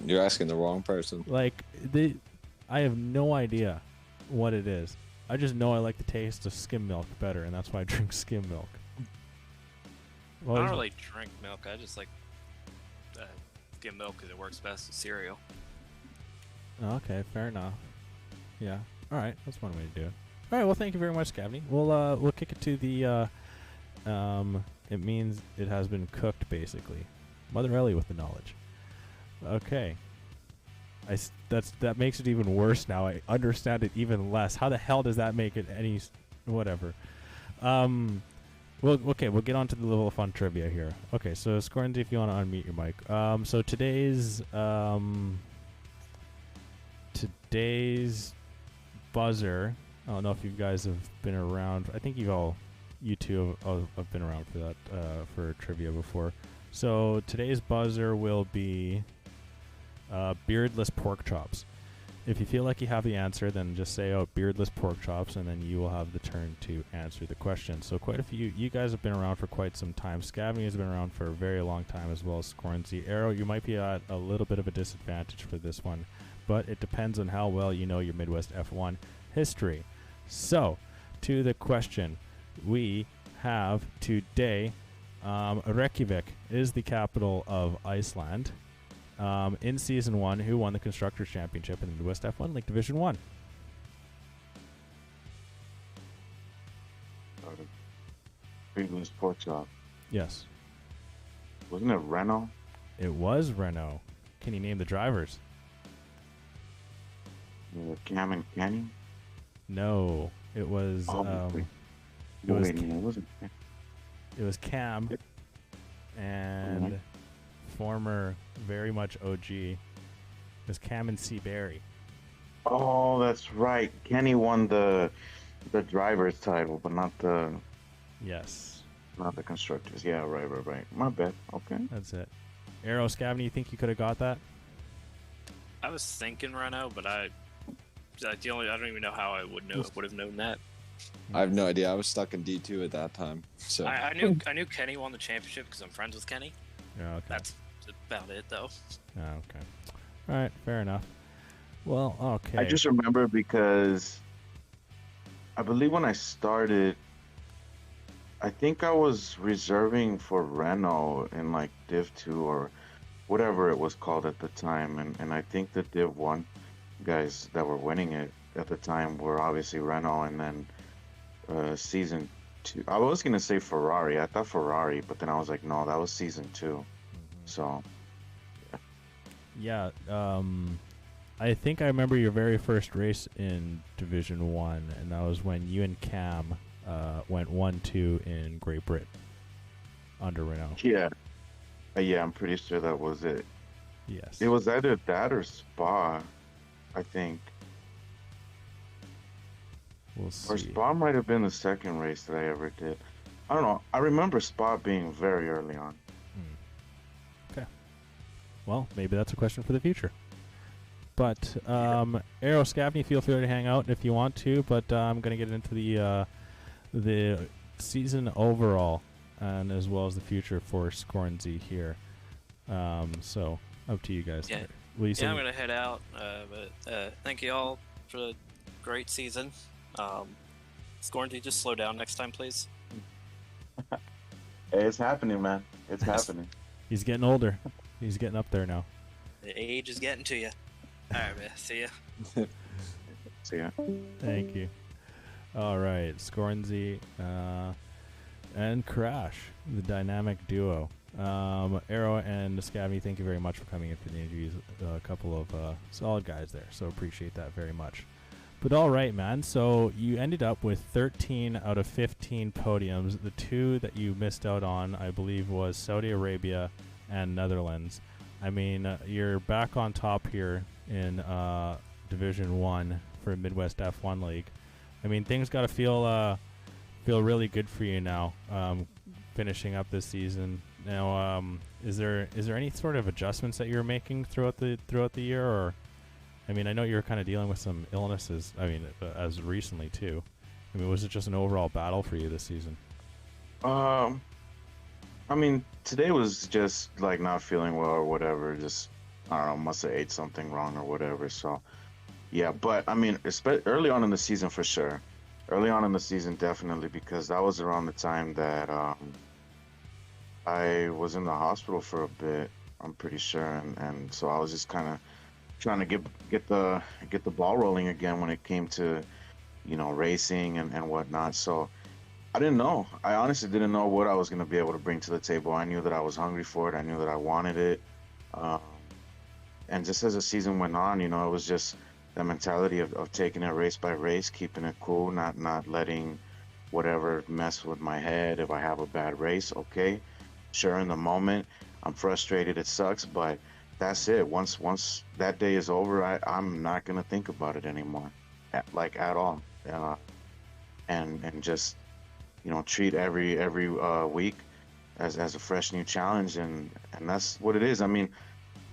You're asking the wrong person. I have no idea what it is. I just know I like the taste of skim milk better, and that's why I drink skim milk. Well, I he's- don't really drink milk. I just like get milk because it works best with cereal. Okay, fair enough. Yeah. All right, that's one way to do it. All right. Well, thank you very much, Scavney. We'll kick it to the. It means it has been cooked, basically. Mother Ellie with the knowledge. Okay. That makes it even worse now. I understand it even less. How the hell does that make it any whatever? Well, okay, we'll get on to the little fun trivia here. Okay, so Scornsy, if you want to unmute your mic. So today's buzzer. I don't know if you guys have been around. I think you two have been around for that for trivia before. So today's buzzer will be beardless pork chops. If you feel like you have the answer, then just say, "Oh, beardless pork chops," and then you will have the turn to answer the question. So quite a few. You guys have been around for quite some time. Scavney has been around for a very long time, as well as Scornsy. Arrow, you might be at a little bit of a disadvantage for this one, but it depends on how well you know your Midwest F1 history. So, to the question we have today, Reykjavik is the capital of Iceland. In Season 1, who won the Constructors' Championship in the Midwest F1 League Division 1? Previous pork chop. Yes. Wasn't it Renault? It was Renault. Can you name the drivers? Cam and Kenny? No. It was... it was wait, no, it wasn't. It was Cam and former very much OG. It was Cam and Seabury. Oh, that's right. Kenny won the driver's title, but not the constructors. Yeah, right. My bad. Okay. That's it. Arrow, Scavney, you think you could have got that? I was thinking Renault, but I don't even know how I would have known that. I have no idea. I was stuck in D2 at that time. So I knew Kenny won the championship because I'm friends with Kenny. Yeah, okay. That's about it, though. Oh, okay. All right, fair enough. Well, okay. I just remember because I believe when I started, I think I was reserving for Renault in like Div 2 or whatever it was called at the time. And I think the Div 1 guys that were winning it at the time were obviously Renault, and then Season 2. I was going to say Ferrari. I thought Ferrari, but then I was like, no, that was Season 2. Mm-hmm. So... Yeah, I think I remember your very first race in Division 1, and that was when you and Cam went 1-2 in Great Britain under Renault. Yeah. Yeah, I'm pretty sure that was it. Yes. It was either that or Spa, I think. We'll see. Or Spa might have been the second race that I ever did. I don't know. I remember Spa being very early on. Okay. Well, maybe that's a question for the future. But Arrow, Scavney, feel free to hang out if you want to. But I'm going to get into the season overall, and as well as the future for Scornsy here. So up to you guys. Yeah, I'm going to head out. But thank you all for the great season. Scornsy, just slow down next time, please. Hey, it's happening, man. It's happening. He's getting older. He's getting up there now. The age is getting to you. All right, man. See ya. See ya. Thank you. All right, Scornsy and Crash, the dynamic duo. Arrow and Scavney, thank you very much for coming in for the interviews. A couple of solid guys there, so appreciate that very much. But all right, man. So you ended up with 13 out of 15 podiums. The two that you missed out on, I believe, was Saudi Arabia and Netherlands. I mean, you're back on top here in Division 1 for Midwest F1 League. I mean, things got to feel really good for you now, finishing up this season. Now, is there any sort of adjustments that you're making throughout the year, or? I mean, I know you're kind of dealing with some illnesses. I mean, as recently too. I mean, was it just an overall battle for you this season? I mean, today was just like not feeling well or whatever. Just, I don't know, must have ate something wrong or whatever. So, yeah. But I mean, early on in the season for sure. Early on in the season, definitely, because that was around the time that I was in the hospital for a bit. I'm pretty sure, and so I was just kind of trying to get the ball rolling again when it came to racing and whatnot. So I didn't know. I honestly didn't know what I was going to be able to bring to the table. I knew that I was hungry for it. I knew that I wanted it. Um, and just as the season went on, it was just the mentality of taking it race by race, keeping it cool, not letting whatever mess with my head. If I have a bad race, okay, sure, in the moment, I'm frustrated, it sucks, but that's it. Once that day is over, I'm not gonna think about it anymore, at all, and just treat every week as a fresh new challenge, and that's what it is. I mean,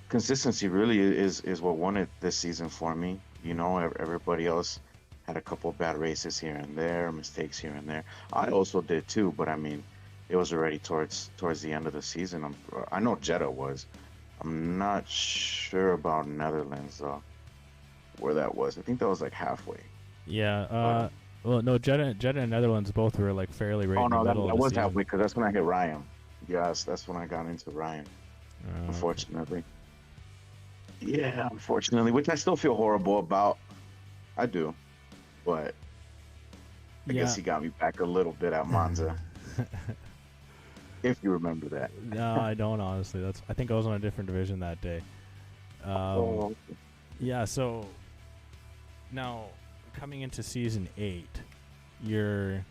consistency really is what won it this season for me. Everybody else had a couple of bad races here and there, mistakes here and there. I also did too, but I mean, it was already towards the end of the season. I know Jeddah was. I'm not sure about Netherlands though, where that was. I think that was like halfway. Yeah. Well, no, Jeddah and Netherlands both were like fairly right Oh in the no, middle that of the was season. halfway because that's when I hit Ryan. Yes, that's when I got into Ryan. Okay. Unfortunately. Yeah, unfortunately, which I still feel horrible about. I do, but I guess he got me back a little bit at Monza. If you remember that. No, I don't honestly. I think I was on a different division that day. Yeah, so now coming into season 8, you're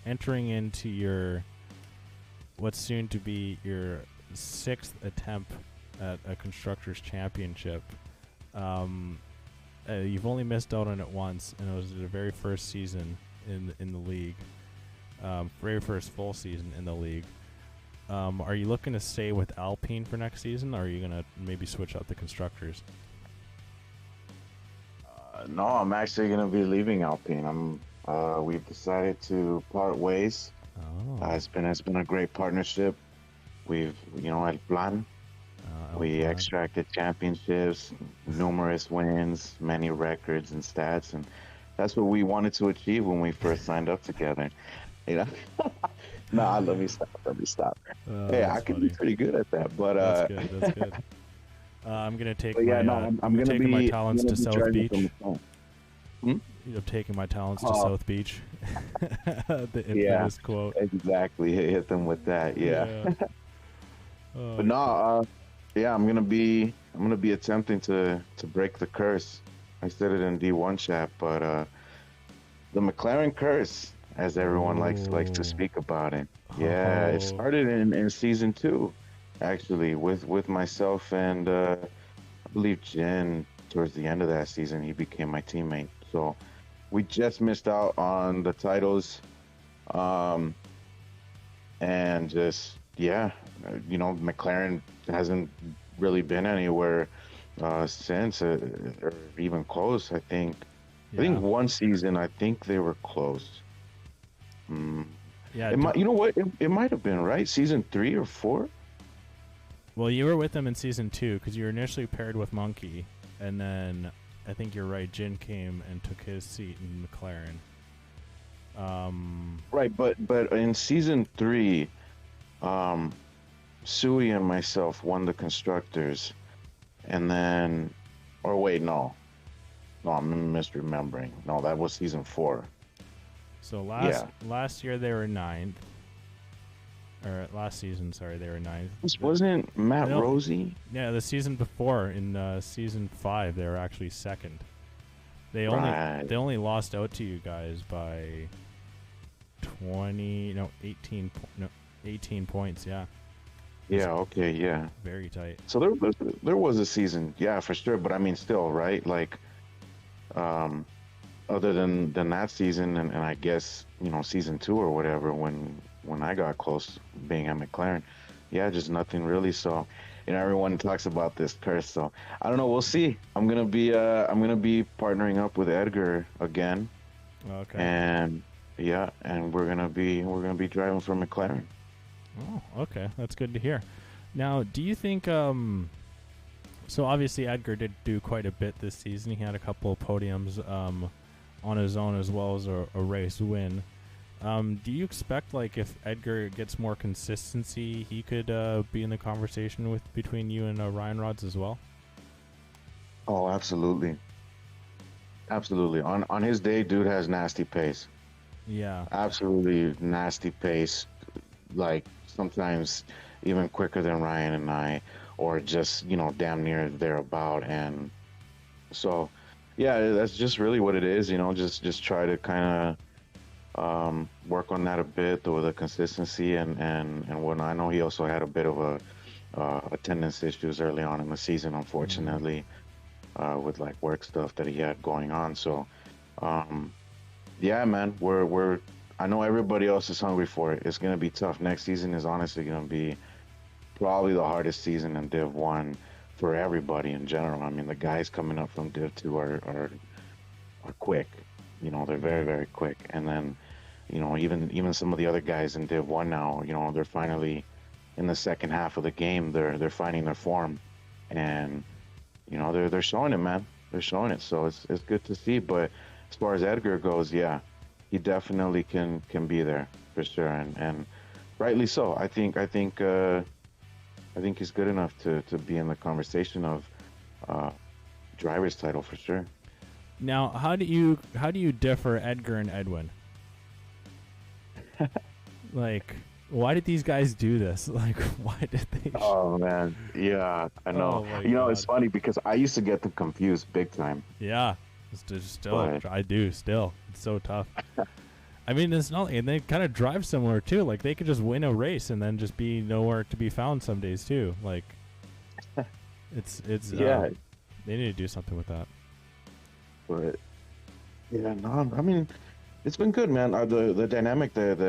entering into what's soon to be your 6th attempt at a Constructors' Championship. You've only missed out on it once, and it was the very first season in the league, very first full season in the league. Are you looking to stay with Alpine for next season, or are you gonna maybe switch out the Constructors? No, I'm actually gonna be leaving Alpine. We've decided to part ways. Oh. It's been a great partnership. We've El Plan. We extracted championships, numerous wins, many records and stats, and that's what we wanted to achieve when we first signed up together. Nah, let me stop. Hey, I could be pretty good at that, but that's good. I'm gonna take I'm gonna be my talents to South Beach. Hmm? I'm taking my talents to South Beach. The infamous quote. Exactly. Hit them with that. Yeah. But no, I'm gonna be attempting to break the curse. I said it in D1 chat, but the McLaren curse, as everyone likes to speak about it. Yeah, it started in season 2, actually, with myself and I believe Jen. Towards the end of that season, he became my teammate. So we just missed out on the titles, and just McLaren hasn't really been anywhere since, or even close. I think one season, I think they were close. Yeah, you know what? It might have been right, season 3 or 4. Well, you were with them in season 2 because you were initially paired with Monkey, and then I think you're right. Jin came and took his seat in McLaren. Right, but in season 3, Sui and myself won the Constructors, and then, or wait, no, I'm misremembering. No, that was season 4. So last year they were 9th. Or last season, sorry, they were 9th. This wasn't Matt Rosie? Yeah, the season before, in season 5, they were actually 2nd. They only lost out to you guys by 18 points, yeah. Yeah, okay, yeah. Very tight. So there was a season, yeah, for sure, but I mean still, right? Like other than that season and I guess, season 2 or whatever when I got close being at McLaren, yeah, just nothing really. So, everyone talks about this curse. So I don't know. We'll see. I'm gonna be partnering up with Edgar again. Okay. And we're gonna be driving for McLaren. Oh, okay. That's good to hear. Now, do you think? So obviously Edgar did do quite a bit this season. He had a couple of podiums on his own as well as a race win. Do you expect, like, if Edgar gets more consistency, he could be in the conversation with between you and Ryan Rods as well? Oh, absolutely, absolutely. On his day, dude has nasty pace. Yeah. Absolutely nasty pace. Like sometimes even quicker than Ryan and I, or just damn near thereabout. And so, yeah, that's just really what it is. Just try to kind of work on that a bit with the consistency and whatnot. I know he also had a bit of a attendance issues early on in the season, unfortunately, with like work stuff that he had going on. So, um, yeah, man, we're. I know everybody else is hungry for it. It's gonna be tough. Next season is honestly gonna be probably the hardest season in Div One for everybody in general. I mean, the guys coming up from Div Two are quick. They're very very quick. And then, even some of the other guys in Div One now, they're finally in the second half of the game. They're finding their form, and they're showing it, man. They're showing it. So it's good to see. But as far as Edgar goes, yeah, he definitely can be there for sure, and rightly so. I think he's good enough to be in the conversation of driver's title for sure. Now, how do you differ Edgar and Edwin? Like, why did these guys do this? Like, why did they? Oh man, yeah, I know. Oh, my It's God. funny because I used to get them confused big time. Yeah, still, But- I do still. It's so tough. I mean, it's not, and they kind of drive similar too. Like, they could just win a race and then just be nowhere to be found some days too. Like, it's Yeah, they need to do something with that. but yeah, no, I mean, it's been good, man. The dynamic that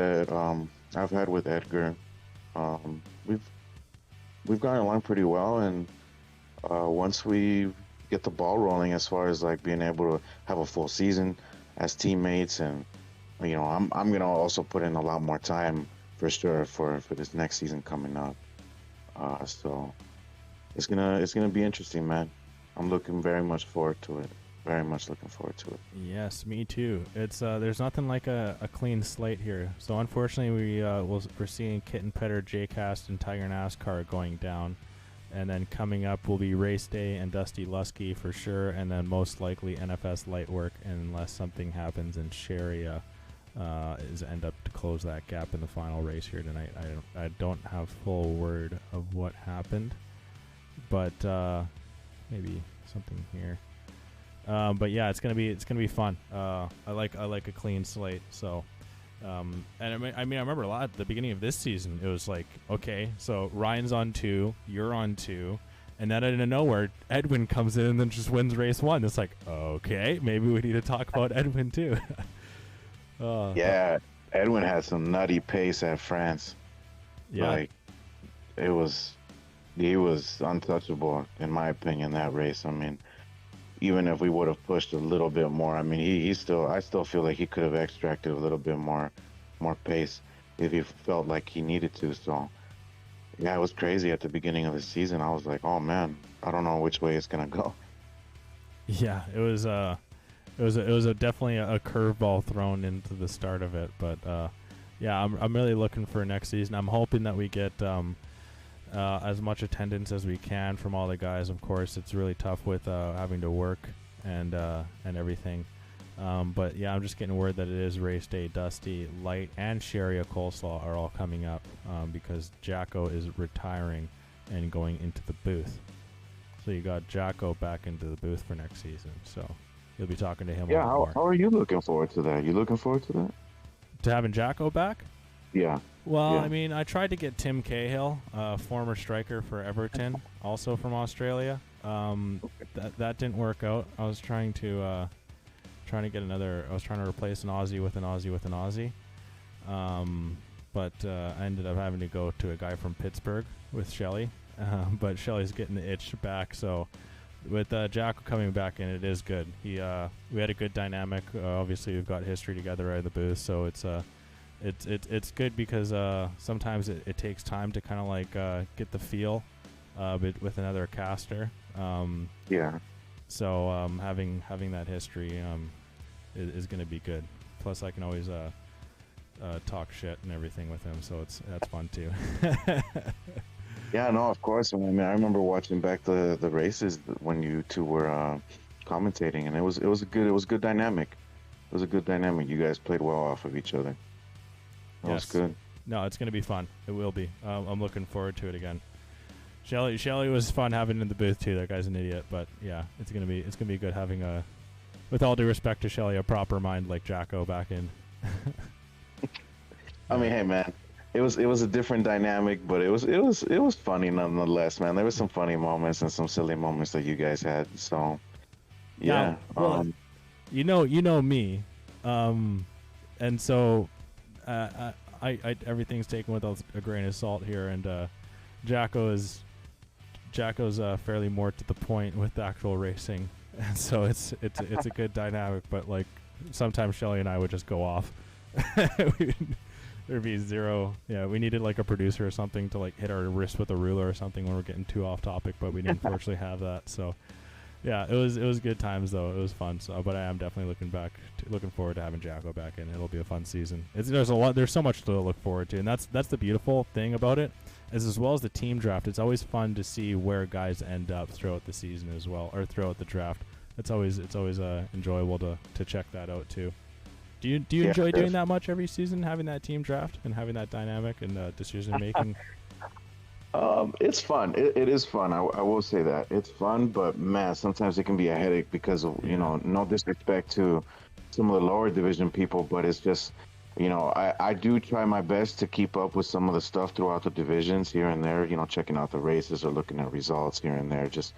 I've had with Edgar, um, we've gotten along pretty well, and once we get the ball rolling, as far as like being able to have a full season as teammates, and I'm gonna also put in a lot more time for sure for this next season coming up. So it's gonna be interesting, man. I'm looking very much forward to it. Very much looking forward to it. Yes, me too. It's there's nothing like a clean slate here. So unfortunately, we're seeing Kitten Petter, J-Cast, and Tiger NASCAR going down, and then coming up will be Race Day and Dusty Lusky for sure, and then most likely NFS Light Work unless something happens and Sharia is end up to close that gap in the final race here tonight. I don't have full word of what happened, but maybe something here. But yeah, it's gonna be fun. I like a clean slate. So, and I mean I remember a lot at the beginning of this season. It was like, okay, so Ryan's on 2, you're on 2, and then out of nowhere, Edwin comes in and then just wins race 1. It's like, okay, maybe we need to talk about Edwin too. Yeah, Edwin had some nutty pace at France. Yeah. Like he was untouchable in my opinion that race. I mean, even if we would have pushed a little bit more, I mean, I still feel like he could have extracted a little bit more pace if he felt like he needed to. So yeah, it was crazy at the beginning of the season. I was like, oh man, I don't know which way it's gonna go. Yeah, it was definitely a curveball thrown into the start of it, but yeah, I'm really looking for next season. I'm hoping that we get as much attendance as we can from all the guys. Of course, it's really tough with having to work and everything. But yeah, I'm just getting word that it is race day. Dusty, Light, and Sharia Coleslaw are all coming up because Jacko is retiring and going into the booth. So you got Jacko back into the booth for next season. So you'll be talking to him. Yeah, a lot more. how are you looking forward to that? You looking forward to that? To having Jacko back? Yeah. Well, Yeah. I mean, I tried to get Tim Cahill, former striker for Everton, also from Australia. That didn't work out. I was trying to get another. I was trying to replace an Aussie with an Aussie with an Aussie. But I ended up having to go to a guy from Pittsburgh with Shelley. But Shelley's getting the itch back, so with Jacko coming back in, it is good. We had a good dynamic. Obviously, we've got history together out of the booth, so it's good because sometimes it takes time to kind of like get the feel with another caster. Yeah. So having that history is going to be good. Plus, I can always talk shit and everything with him. So that's fun too. Yeah, no, of course. I mean, I remember watching back the races when you two were commentating, and it was a good dynamic. It was a good dynamic. You guys played well off of each other. That was good. No, it's gonna be fun. It will be. I'm looking forward to it again. Shelly was fun having in the booth too. That guy's an idiot, but yeah, it's gonna be good having a, with all due respect to Shelly, a proper mind like Jacko back in. I mean, hey man, it was a different dynamic, but it was funny nonetheless, man. There was some funny moments and some silly moments that you guys had. So yeah, well, you know me, and so I everything's taken with a grain of salt here, and Jacko's fairly more to the point with the actual racing, and so it's a good dynamic. But like sometimes Shelly and I would just go off. There'd be zero. Yeah, we needed like a producer or something to like hit our wrist with a ruler or something when we're getting too off topic, but we didn't fortunately have that. So yeah, it was good times though. It was fun. So, but I am definitely looking forward to having Jacko back in. It'll be a fun season. There's so much to look forward to, and that's the beautiful thing about it. As well as the team draft, it's always fun to see where guys end up throughout the season as well, or throughout the draft. It's always enjoyable to check that out too. Do you enjoy doing that much every season, having that team draft and having that dynamic and decision making? It's fun. It is fun. I will say that it's fun, but man, sometimes it can be a headache because of no disrespect to some of the lower division people, but it's just I do try my best to keep up with some of the stuff throughout the divisions here and there. Checking out the races or looking at results here and there. Just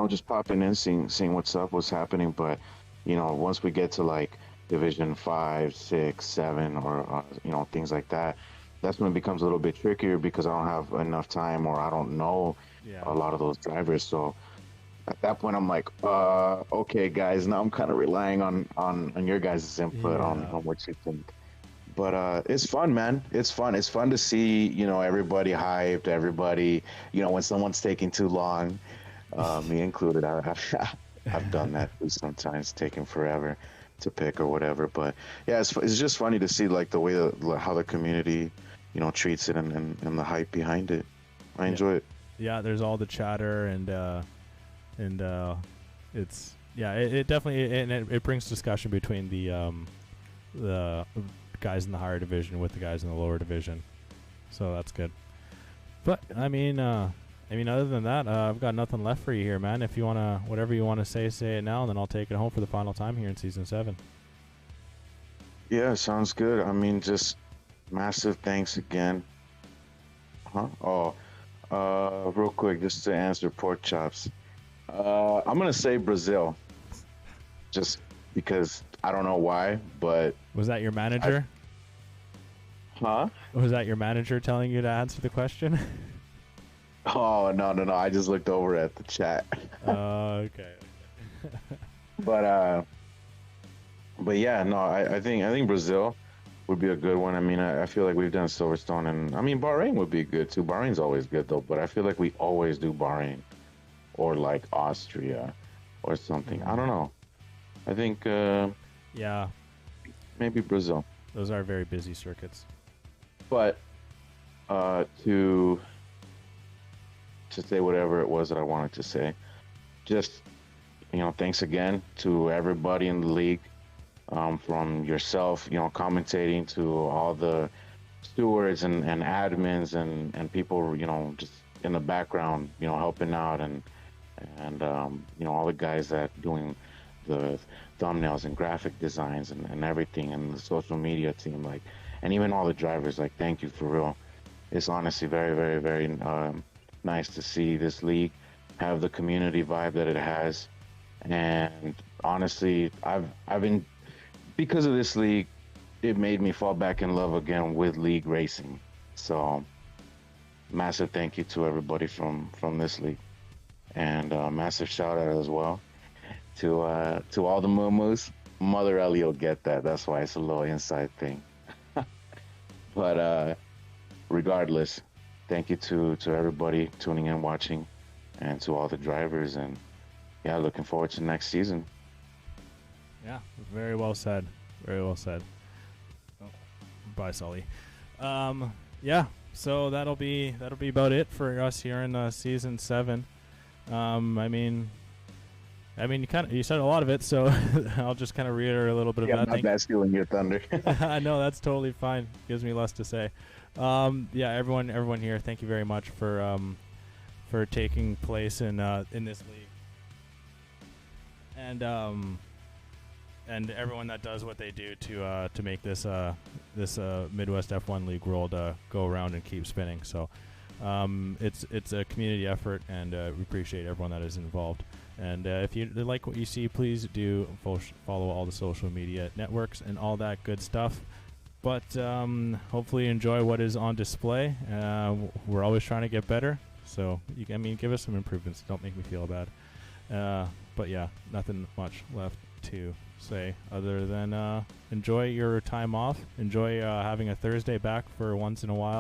just popping in, seeing what's happening. But once we get to like Division 5, 6, 7, or things like that, that's when it becomes a little bit trickier because I don't have enough time or I don't know a lot of those drivers. So at that point, I'm like, okay, guys, now I'm kind of relying on your guys' input on what you think. But it's fun, man. It's fun. It's fun to see everybody hyped, everybody when someone's taking too long, me included. I've done that sometimes, taking forever to pick or whatever. But yeah, it's just funny to see like the way how the community treats it and the hype behind it. I enjoy it. Yeah, there's all the chatter and it's it definitely it brings discussion between the guys in the higher division with the guys in the lower division, so that's good. But I mean other than that, I've got nothing left for you here, man. If you wanna, whatever you wanna say it now, and then I'll take it home for the final time here in season 7. Yeah, sounds good. I mean, just massive thanks again. Real quick, just to answer pork chops. I'm gonna say Brazil, just because I don't know why, but was that your manager? Was that your manager telling you to answer the question? Oh no! I just looked over at the chat. Okay. But yeah, no, I think Brazil would be a good one. I mean, I feel like we've done Silverstone, and I mean Bahrain would be good too. Bahrain's always good though, but I feel like we always do Bahrain or like Austria or something. I don't know. I think maybe Brazil. Those are very busy circuits. But to say whatever it was that I wanted to say, just thanks again to everybody in the league, from yourself, commentating, to all the stewards and admins and people, just in the background, helping out, and all the guys that doing the thumbnails and graphic designs and everything, and the social media team, like, and even all the drivers, like, thank you for real. It's honestly very, very, very nice to see this league have the community vibe that it has. And honestly, I've been, because of this league, it made me fall back in love again with league racing. So massive thank you to everybody from this league, and massive shout out as well to all the moo-moos. Mother Ellie will get that. That's why it's a little inside thing. But regardless, thank you to everybody tuning in, watching, and to all the drivers. And yeah, looking forward to next season. Yeah, very well said. Very well said. Oh, Goodbye, Sully. Yeah. So that'll be about it for us here in season 7. I mean, you said a lot of it, so I'll just kind of reiterate a little bit of that. My bad stealing your thunder. I know, that's totally fine. Gives me less to say. Yeah, everyone here, thank you very much for taking place in this league, and everyone that does what they do to make this Midwest F1 League world go around and keep spinning. So it's a community effort, and we appreciate everyone that is involved. And if you like what you see, please do follow all the social media networks and all that good stuff. But hopefully enjoy what is on display. We're always trying to get better. So, give us some improvements. Don't make me feel bad. But yeah, nothing much left to say other than enjoy your time off. Enjoy having a Thursday back for once in a while.